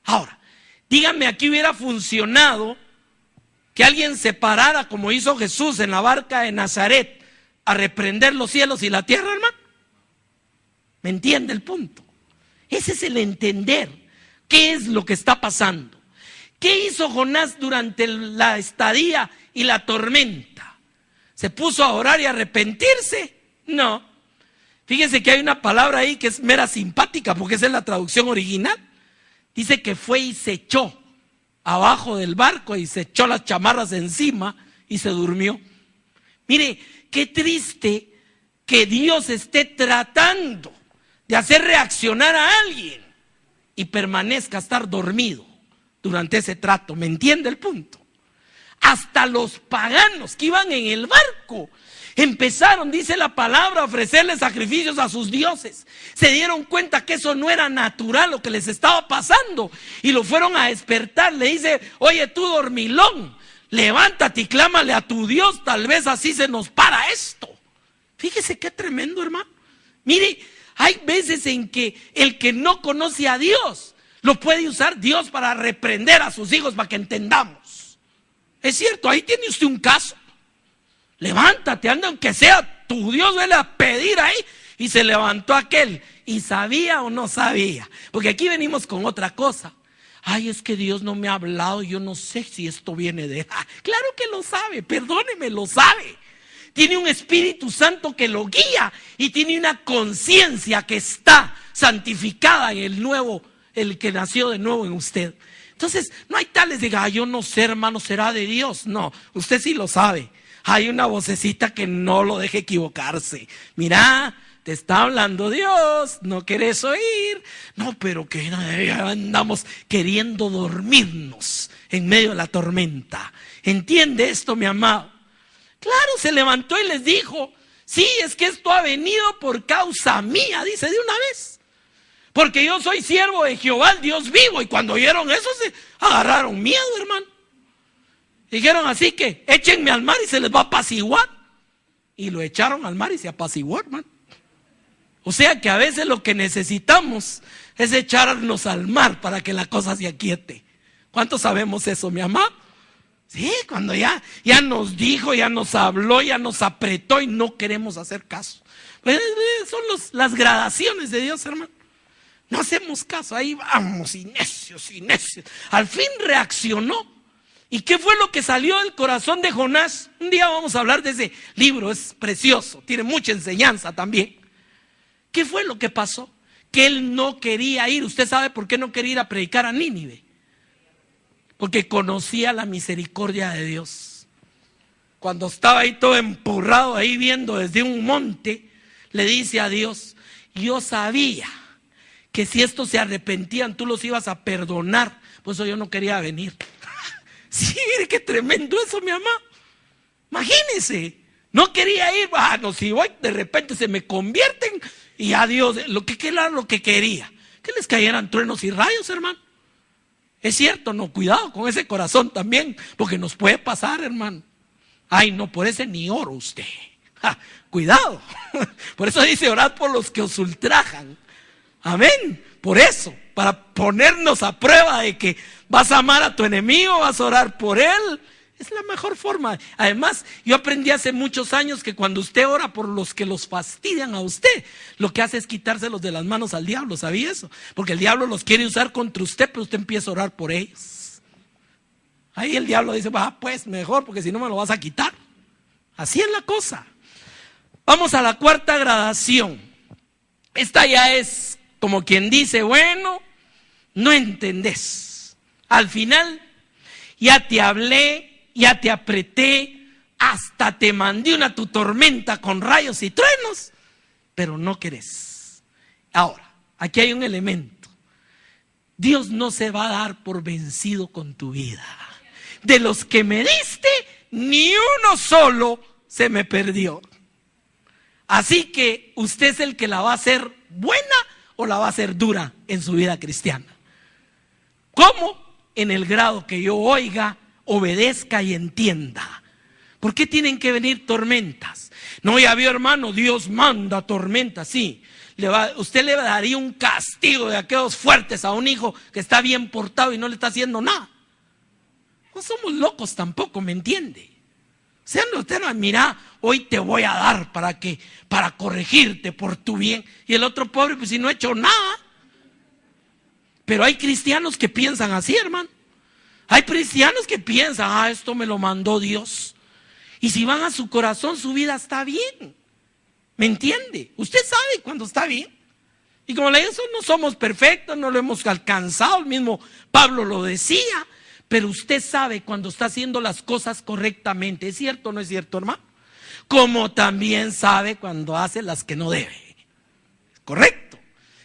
S1: Ahora, díganme, aquí hubiera funcionado que alguien se parara como hizo Jesús en la barca de Nazaret a reprender los cielos y la tierra, hermano. ¿Me entiende el punto? Ese es el entender qué es lo que está pasando. ¿Qué hizo Jonás durante la estadía y la tormenta? ¿Se puso a orar y a arrepentirse? No. Fíjese que hay una palabra ahí que es mera simpática, porque esa es la traducción original. Dice que fue y se echó abajo del barco y se echó las chamarras encima y se durmió. Mire, qué triste que Dios esté tratando de hacer reaccionar a alguien y permanezca a estar dormido durante ese trato. ¿Me entiende el punto? Hasta los paganos que iban en el barco empezaron, dice la palabra, a ofrecerle sacrificios a sus dioses. Se dieron cuenta que eso no era natural lo que les estaba pasando y lo fueron a despertar. Le dice: oye, tú dormilón, levántate y clámale a tu Dios, tal vez así se nos para esto. Fíjese qué tremendo, hermano. Mire, hay veces en que el que no conoce a Dios lo puede usar Dios para reprender a sus hijos, para que entendamos. Es cierto, ahí tiene usted un caso. Levántate, anda, aunque sea tu Dios, vele a pedir ahí. Y se levantó aquel, y sabía o no sabía, porque aquí venimos con otra cosa. Ay, es que Dios no me ha hablado, yo no sé si esto viene de él. Claro que lo sabe, perdóneme, lo sabe. Tiene un Espíritu Santo que lo guía y tiene una conciencia que está santificada en el que nació de nuevo en usted. Entonces, no hay tales de, yo no sé, hermano, será de Dios. No, usted sí lo sabe. Hay una vocecita que no lo deje equivocarse. Mira, te está hablando Dios, no querés oír. No, pero que andamos queriendo dormirnos en medio de la tormenta. ¿Entiende esto, mi amado? Claro, se levantó y les dijo, sí, es que esto ha venido por causa mía, dice de una vez. Porque yo soy siervo de Jehová, el Dios vivo. Y cuando oyeron eso se agarraron miedo, hermano. Dijeron así que échenme al mar y se les va a apaciguar. Y lo echaron al mar y se apaciguó, hermano. O sea que a veces lo que necesitamos es echarnos al mar para que la cosa se aquiete. ¿Cuántos sabemos eso, mi amado? Sí, cuando ya nos dijo, ya nos habló, ya nos apretó y no queremos hacer caso. Son las gradaciones de Dios, hermano. No hacemos caso, ahí vamos, y necios. Al fin reaccionó. ¿Y qué fue lo que salió del corazón de Jonás? Un día vamos a hablar de ese libro, es precioso, tiene mucha enseñanza también. ¿Qué fue lo que pasó? Que él no quería ir. ¿Usted sabe por qué no quería ir a predicar a Nínive? Porque conocía la misericordia de Dios. Cuando estaba ahí todo empurrado, ahí viendo desde un monte, le dice a Dios, yo sabía que si estos se arrepentían, tú los ibas a perdonar. Por eso yo no quería venir. Sí, mire qué tremendo eso, mi mamá. Imagínense, no quería ir. No, si voy, de repente se me convierten y adiós. ¿Qué era lo que quería? Que les cayeran truenos y rayos, hermano. Es cierto, no, cuidado con ese corazón también, porque nos puede pasar, hermano. Ay, no, por ese ni oro usted. Cuidado. Por eso dice, orad por los que os ultrajan. Amén. Por eso, para ponernos a prueba de que vas a amar a tu enemigo, vas a orar por él. Es la mejor forma. Además, yo aprendí hace muchos años que cuando usted ora por los que los fastidian a usted, lo que hace es quitárselos de las manos al diablo. ¿Sabía eso? Porque el diablo los quiere usar contra usted, pero usted empieza a orar por ellos. Ahí el diablo dice, pues mejor, porque si no me lo vas a quitar. Así es la cosa. Vamos a la cuarta gradación. Esta ya es como quien dice, bueno, no entendés. Al final ya te hablé, ya te apreté, hasta te mandé tu tormenta con rayos y truenos, pero no querés. Ahora, aquí hay un elemento. Dios no se va a dar por vencido con tu vida. De los que me diste, ni uno solo se me perdió. Así que usted es el que la va a hacer buena o la va a hacer dura en su vida cristiana. ¿Cómo? En el grado que yo oiga, obedezca y entienda. ¿Por qué tienen que venir tormentas? No, ya vio, hermano, Dios manda tormentas, sí. Usted le daría un castigo de aquellos fuertes a un hijo que está bien portado y no le está haciendo nada. No somos locos tampoco, ¿me entiende? O sea, usted no, mira, hoy te voy a dar para corregirte por tu bien. Y el otro pobre, pues si no ha hecho nada. Pero hay cristianos que piensan así, hermano. Hay cristianos que piensan, esto me lo mandó Dios. Y si van a su corazón, su vida está bien. ¿Me entiende? Usted sabe cuando está bien. Y como le digo, no somos perfectos, no lo hemos alcanzado. El mismo Pablo lo decía. Pero usted sabe cuando está haciendo las cosas correctamente. ¿Es cierto o no es cierto, hermano? Como también sabe cuando hace las que no debe. ¿Correcto?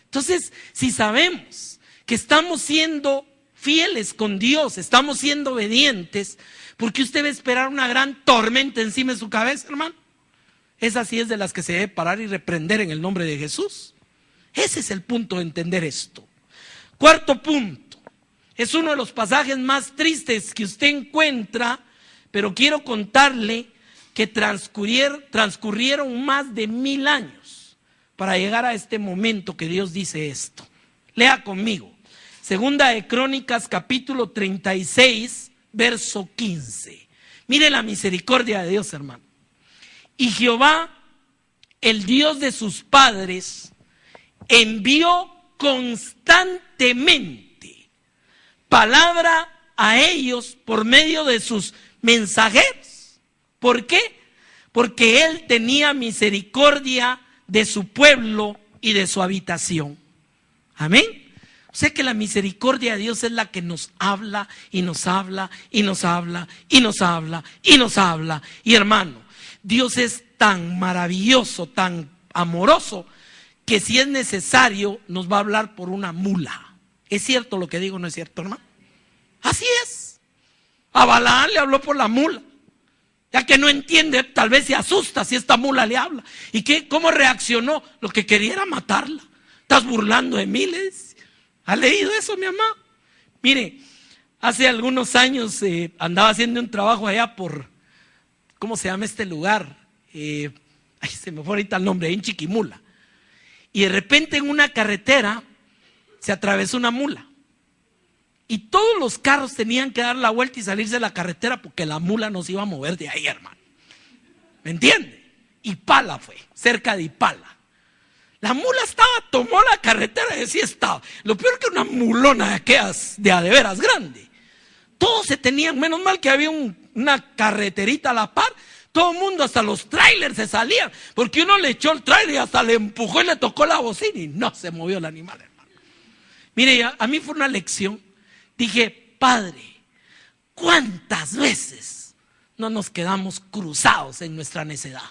S1: Entonces, si sabemos que estamos siendo fieles con Dios, estamos siendo obedientes, ¿por qué usted va a esperar una gran tormenta encima de su cabeza, hermano? Esa sí es de las que se debe parar y reprender en el nombre de Jesús. Ese es el punto de entender esto. Cuarto punto. Es uno de los pasajes más tristes que usted encuentra, pero quiero contarle que transcurrieron más de 1000 años para llegar a este momento que Dios dice esto. Lea conmigo. Segunda de Crónicas, capítulo 36, verso 15. Mire la misericordia de Dios, hermano. Y Jehová, el Dios de sus padres, envió constantemente palabra a ellos por medio de sus mensajeros. ¿Por qué? Porque Él tenía misericordia de su pueblo y de su habitación. Amén. O sea que la misericordia de Dios es la que nos habla y nos habla y nos habla y nos habla y nos habla. Y hermano, Dios es tan maravilloso, tan amoroso, que si es necesario nos va a hablar por una mula. ¿Es cierto lo que digo? ¿No es cierto, hermano? Así es. A Balaam le habló por la mula. Ya que no entiende, tal vez se asusta si esta mula le habla. ¿Y qué? ¿Cómo reaccionó? Lo que quería era matarla. ¿Estás burlando de mí? ¿Ha leído eso, mi mamá? Mire, hace algunos años andaba haciendo un trabajo allá por, ¿cómo se llama este lugar? Ay, se me fue ahorita el nombre, en Chiquimula. Y de repente en una carretera se atravesó una mula. Y todos los carros tenían que dar la vuelta y salirse de la carretera porque la mula no se iba a mover de ahí, hermano. ¿Me entiende? Ipala fue, cerca de Ipala. La mula tomó la carretera y así estaba. Lo peor que una mulona de aquellas de a de veras grande. Todos se tenían, menos mal que había una carreterita a la par. Todo el mundo, hasta los trailers se salían. Porque uno le echó el trailer y hasta le empujó y le tocó la bocina y no se movió el animal, hermano. Mire, a mí fue una lección. Dije, Padre, ¿cuántas veces no nos quedamos cruzados en nuestra necedad?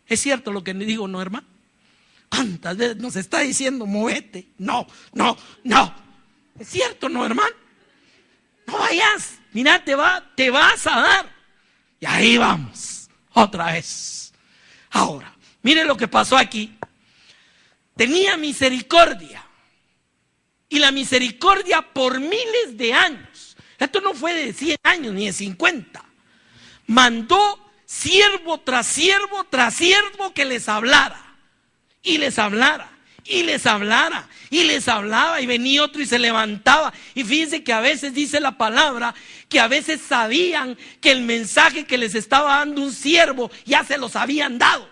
S1: ¿Es cierto lo que digo, no, hermano? ¿Cuántas veces nos está diciendo, movete? No, no, no. ¿Es cierto, no, hermano? No vayas, mira, te vas a dar. Y ahí vamos, otra vez. Ahora, mire lo que pasó aquí. Tenía misericordia. Y la misericordia por miles de años. Esto no fue de 100 años ni de 50. Mandó siervo tras siervo tras siervo que les hablara. Y les hablara. Y les hablara. Y les hablaba. Y venía otro y se levantaba. Y fíjense que a veces dice la palabra que a veces sabían que el mensaje que les estaba dando un siervo ya se los habían dado.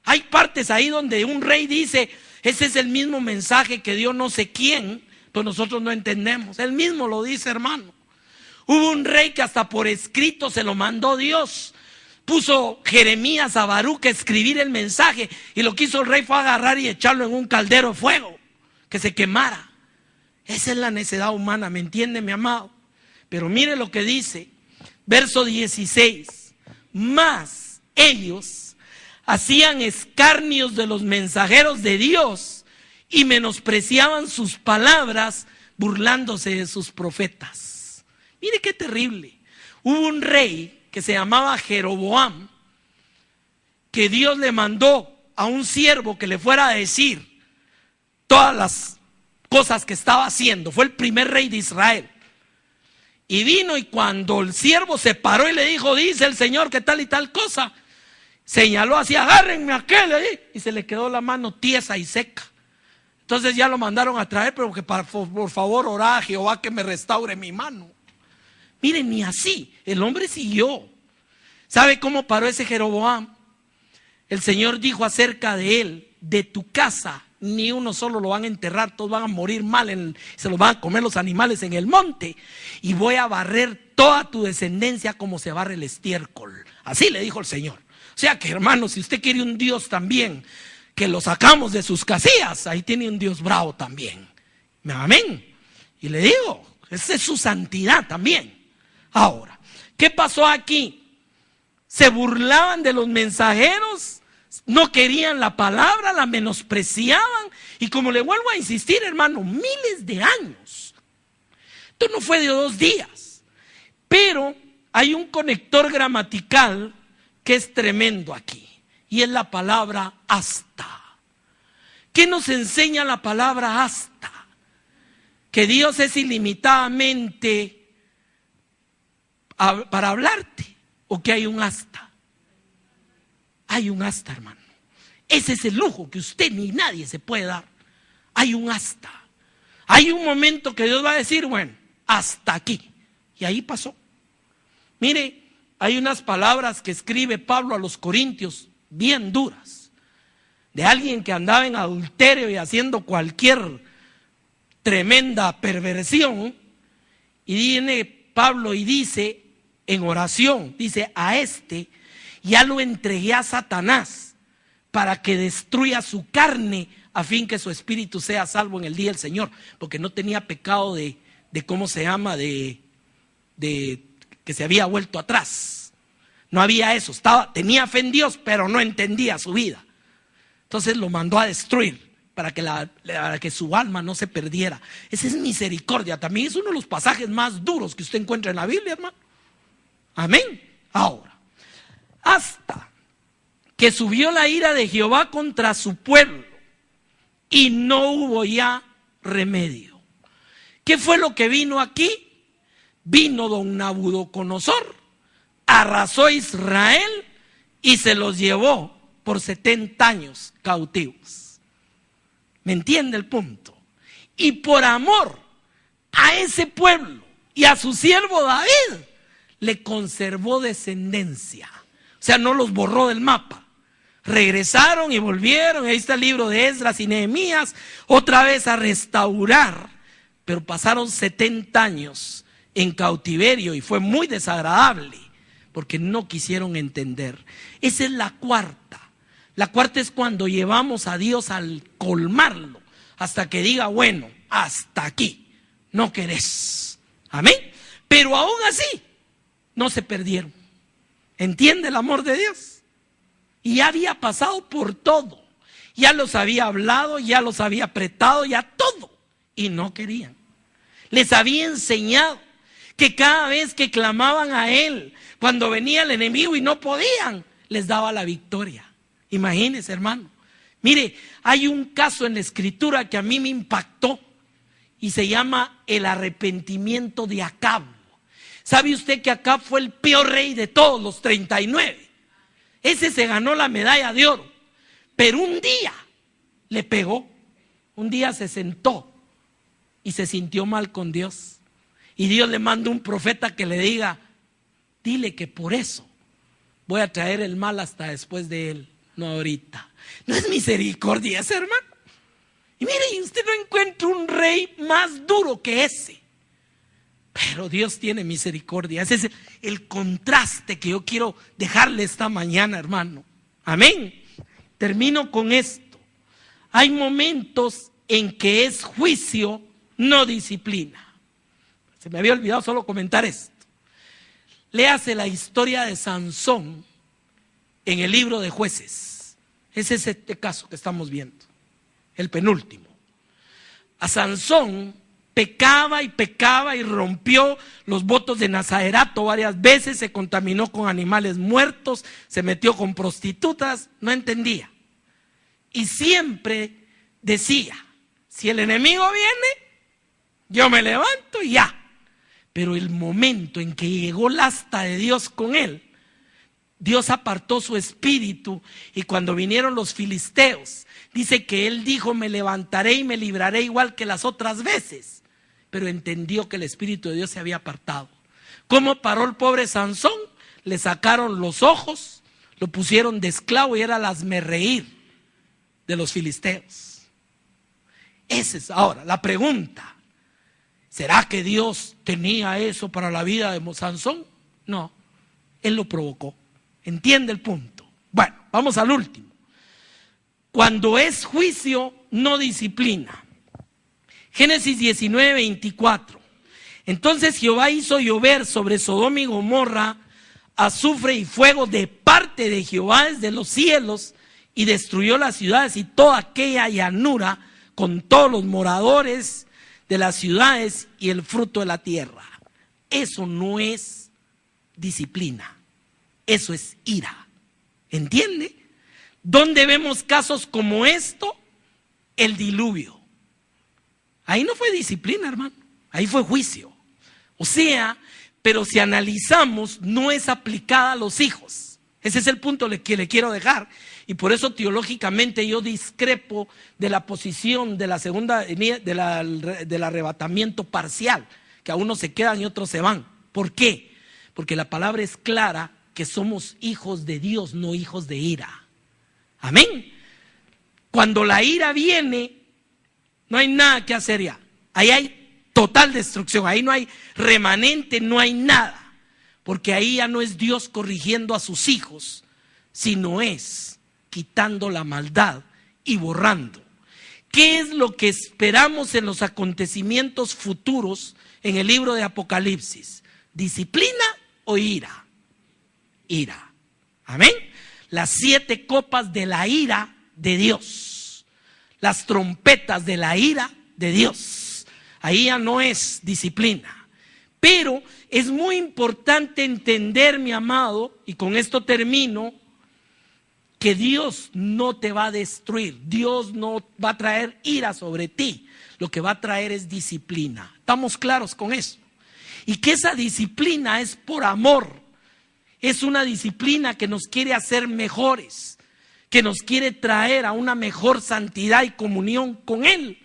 S1: Hay partes ahí donde un rey dice, ese es el mismo mensaje que dio no sé quién. Pues nosotros no entendemos. Él mismo lo dice, hermano. Hubo un rey que hasta por escrito se lo mandó Dios. Puso Jeremías a Baruch a escribir el mensaje. Y lo que hizo el rey fue agarrar y echarlo en un caldero de fuego. Que se quemara. Esa es la necedad humana, ¿me entiende, mi amado? Pero mire lo que dice. Verso 16. Mas ellos hacían escarnios de los mensajeros de Dios y menospreciaban sus palabras, burlándose de sus profetas. Mire qué terrible. Hubo un rey que se llamaba Jeroboam, que Dios le mandó a un siervo que le fuera a decir todas las cosas que estaba haciendo. Fue el primer rey de Israel. Y vino, y cuando el siervo se paró y le dijo, dice el Señor que tal y tal cosa, señaló así, agárrenme a aquel ahí, y se le quedó la mano tiesa y seca. Entonces ya lo mandaron a traer, pero que por favor orá a Jehová que me restaure mi mano. Miren, ni así, el hombre siguió. ¿Sabe cómo paró ese Jeroboam? El Señor dijo acerca de él, de tu casa ni uno solo lo van a enterrar, todos van a morir mal, se los van a comer los animales en el monte. Y voy a barrer toda tu descendencia como se barre el estiércol. Así le dijo el Señor. O sea que, hermano, si usted quiere un Dios también que lo sacamos de sus casillas, ahí tiene un Dios bravo también. Amén. Y le digo, esa es su santidad también. Ahora, ¿qué pasó aquí? Se burlaban de los mensajeros, no querían la palabra, la menospreciaban. Y como le vuelvo a insistir, hermano, miles de años. Esto no fue de 2 días. Pero hay un conector gramatical que es tremendo aquí. Y es la palabra hasta. ¿Qué nos enseña la palabra hasta? Que Dios es ilimitadamente para hablarte, o que hay un hasta. Hay un hasta, hermano. Ese es el lujo que usted ni nadie se puede dar. Hay un hasta. Hay un momento que Dios va a decir, bueno, hasta aquí. Y ahí pasó. Mire, hay unas palabras que escribe Pablo a los Corintios bien duras, de alguien que andaba en adulterio y haciendo cualquier tremenda perversión, Y viene Pablo y dice en oración, dice: a este ya lo entregué a Satanás para que destruya su carne, a fin que su espíritu sea salvo en el día del Señor. Porque no tenía pecado de ¿cómo se llama? De que se había vuelto atrás. No había eso. Tenía fe en Dios, pero no entendía su vida. Entonces lo mandó a destruir para que su alma no se perdiera. Esa es misericordia. También es uno de los pasajes más duros que usted encuentra en la Biblia, hermano. Amén. Ahora, hasta que subió la ira de Jehová contra su pueblo y no hubo ya remedio. ¿Qué fue lo que vino aquí? Vino don Nabucodonosor, arrasó a Israel y se los llevó por 70 años cautivos. ¿Me entiende el punto? Y por amor a ese pueblo y a su siervo David, le conservó descendencia. O sea, no los borró del mapa. Regresaron y volvieron. Ahí está el libro de Esdras y Nehemías, otra vez a restaurar. Pero pasaron 70 años en cautiverio y fue muy desagradable porque no quisieron entender. Esa es la cuarta. La cuarta es cuando llevamos a Dios al colmarlo hasta que diga: bueno, hasta aquí, no querés. Amén. Pero aún así no se perdieron. ¿Entiende el amor de Dios? Y ya había pasado por todo. Ya los había hablado, ya los había apretado, ya todo. Y no querían. Les había enseñado que cada vez que clamaban a Él, cuando venía el enemigo y no podían, les daba la victoria. Imagínese, hermano. Mire, hay un caso en la Escritura que a mí me impactó y se llama el arrepentimiento de Acab. ¿Sabe usted que Acab fue el peor rey de todos los 39? Ese se ganó la medalla de oro. Pero un día le pegó. Un día se sentó y se sintió mal con Dios. Y Dios le manda un profeta que le diga: dile que por eso voy a traer el mal hasta después de él, no ahorita. ¿No es misericordia ese, hermano? Y mire, usted no encuentra un rey más duro que ese. Pero Dios tiene misericordia. Ese es el contraste que yo quiero dejarle esta mañana, hermano. Amén. Termino con esto. Hay momentos en que es juicio, no disciplina. Se me había olvidado solo comentar esto. Léase la historia de Sansón en el libro de Jueces. Ese es este caso que estamos viendo, el penúltimo. A Sansón pecaba y rompió los votos de Nazaretato varias veces, se contaminó con animales muertos, se metió con prostitutas, no entendía. Y siempre decía: si el enemigo viene, yo me levanto y ya. Pero el momento en que llegó la asta de Dios con él, Dios apartó su espíritu, y cuando vinieron los filisteos, dice que él dijo: me levantaré y me libraré igual que las otras veces. Pero entendió que el espíritu de Dios se había apartado. ¿Cómo paró el pobre Sansón? Le sacaron los ojos, lo pusieron de esclavo y era el hazmerreír de los filisteos. Esa es ahora la pregunta. ¿Será que Dios tenía eso para la vida de Sansón? No, él lo provocó. ¿Entiende el punto? Bueno, vamos al último. Cuando es juicio, no disciplina. Génesis 19, 24. Entonces Jehová hizo llover sobre Sodoma y Gomorra azufre y fuego de parte de Jehová desde los cielos, y destruyó las ciudades y toda aquella llanura con todos los moradores de las ciudades y el fruto de la tierra. Eso no es disciplina, eso es ira. ¿Entiende? ¿Dónde vemos casos como esto? El diluvio. Ahí no fue disciplina, hermano, ahí fue juicio. O sea, pero si analizamos, no es aplicada a los hijos. Ese es el punto que le quiero dejar. Y por eso teológicamente yo discrepo de la posición de la segunda, del arrebatamiento parcial, que a unos se quedan y otros se van. ¿Por qué? Porque la palabra es clara que somos hijos de Dios, no hijos de ira. Amén. Cuando la ira viene, no hay nada que hacer ya. Ahí hay total destrucción. Ahí no hay remanente, no hay nada, porque ahí ya no es Dios corrigiendo a sus hijos, sino es quitando la maldad y borrando. ¿Qué es lo que esperamos en los acontecimientos futuros en el libro de Apocalipsis? ¿Disciplina o ira? Ira. Amén. Las 7 copas de la ira de Dios, las trompetas de la ira de Dios. Ahí ya no es disciplina. Pero es muy importante entender, mi amado, y con esto termino, que Dios no te va a destruir. Dios no va a traer ira sobre ti. Lo que va a traer es disciplina. ¿Estamos claros con eso? Y que esa disciplina es por amor. Es una disciplina que nos quiere hacer mejores, que nos quiere traer a una mejor santidad y comunión con Él.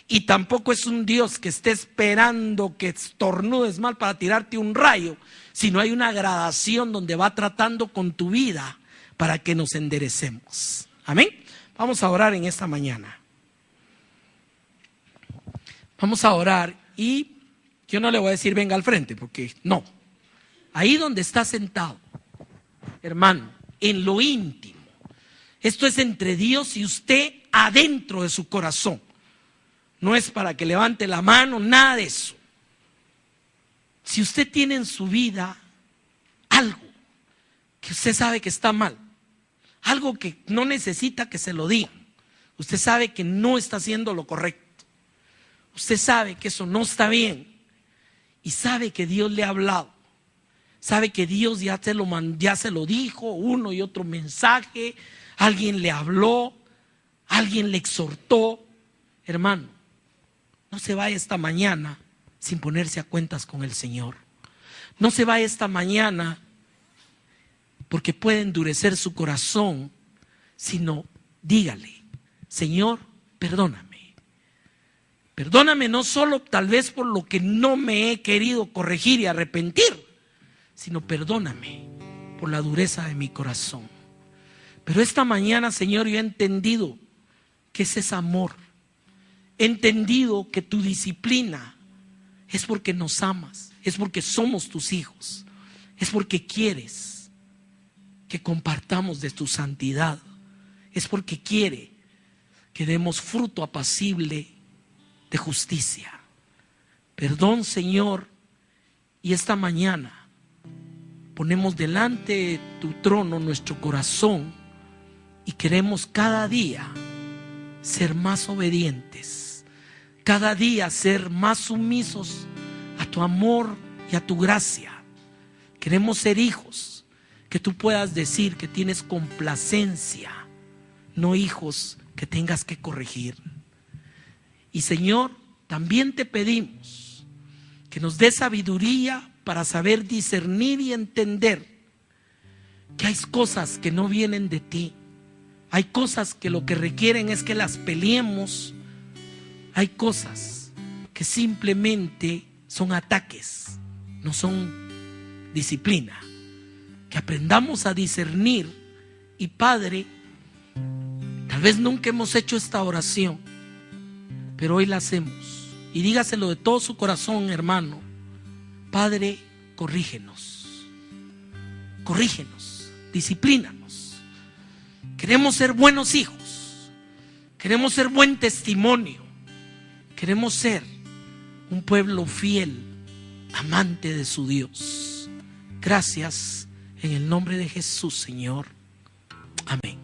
S1: Y tampoco es un Dios que esté esperando que estornudes mal para tirarte un rayo, sino hay una gradación donde va tratando con tu vida para que nos enderecemos. Amén. Vamos a orar en esta mañana. Vamos a orar y yo no le voy a decir venga al frente, porque no. Ahí donde está sentado, hermano, en lo íntimo. Esto es entre Dios y usted adentro de su corazón. No es para que levante la mano, nada de eso. Si usted tiene en su vida algo que usted sabe que está mal, algo que no necesita que se lo digan, usted sabe que no está haciendo lo correcto, usted sabe que eso no está bien y sabe que Dios le ha hablado, sabe que Dios ya se lo dijo, uno y otro mensaje, alguien le habló, alguien le exhortó. Hermano, no se vaya esta mañana sin ponerse a cuentas con el Señor. No se vaya esta mañana porque puede endurecer su corazón, sino dígale: Señor, perdóname. Perdóname no solo tal vez por lo que no me he querido corregir y arrepentir, sino perdóname por la dureza de mi corazón. Pero esta mañana, Señor, yo he entendido que ese es amor. He entendido que tu disciplina es porque nos amas, es porque somos tus hijos, es porque quieres que compartamos de tu santidad, es porque quiere que demos fruto apacible de justicia. Perdón, Señor, y esta mañana ponemos delante de tu trono nuestro corazón y queremos cada día ser más obedientes, cada día ser más sumisos a tu amor y a tu gracia. Queremos ser hijos que tú puedas decir que tienes complacencia, no hijos que tengas que corregir. Y Señor, también te pedimos que nos dé sabiduría para saber discernir y entender que hay cosas que no vienen de ti. Hay cosas que lo que requieren es que las peleemos. Hay cosas que simplemente son ataques, no son disciplina. Que aprendamos a discernir. Y Padre, tal vez nunca hemos hecho esta oración, pero hoy la hacemos. Y dígaselo de todo su corazón, hermano: Padre, corrígenos, disciplínanos. Queremos ser buenos hijos, queremos ser buen testimonio, queremos ser un pueblo fiel, amante de su Dios. Gracias en el nombre de Jesús, Señor. Amén.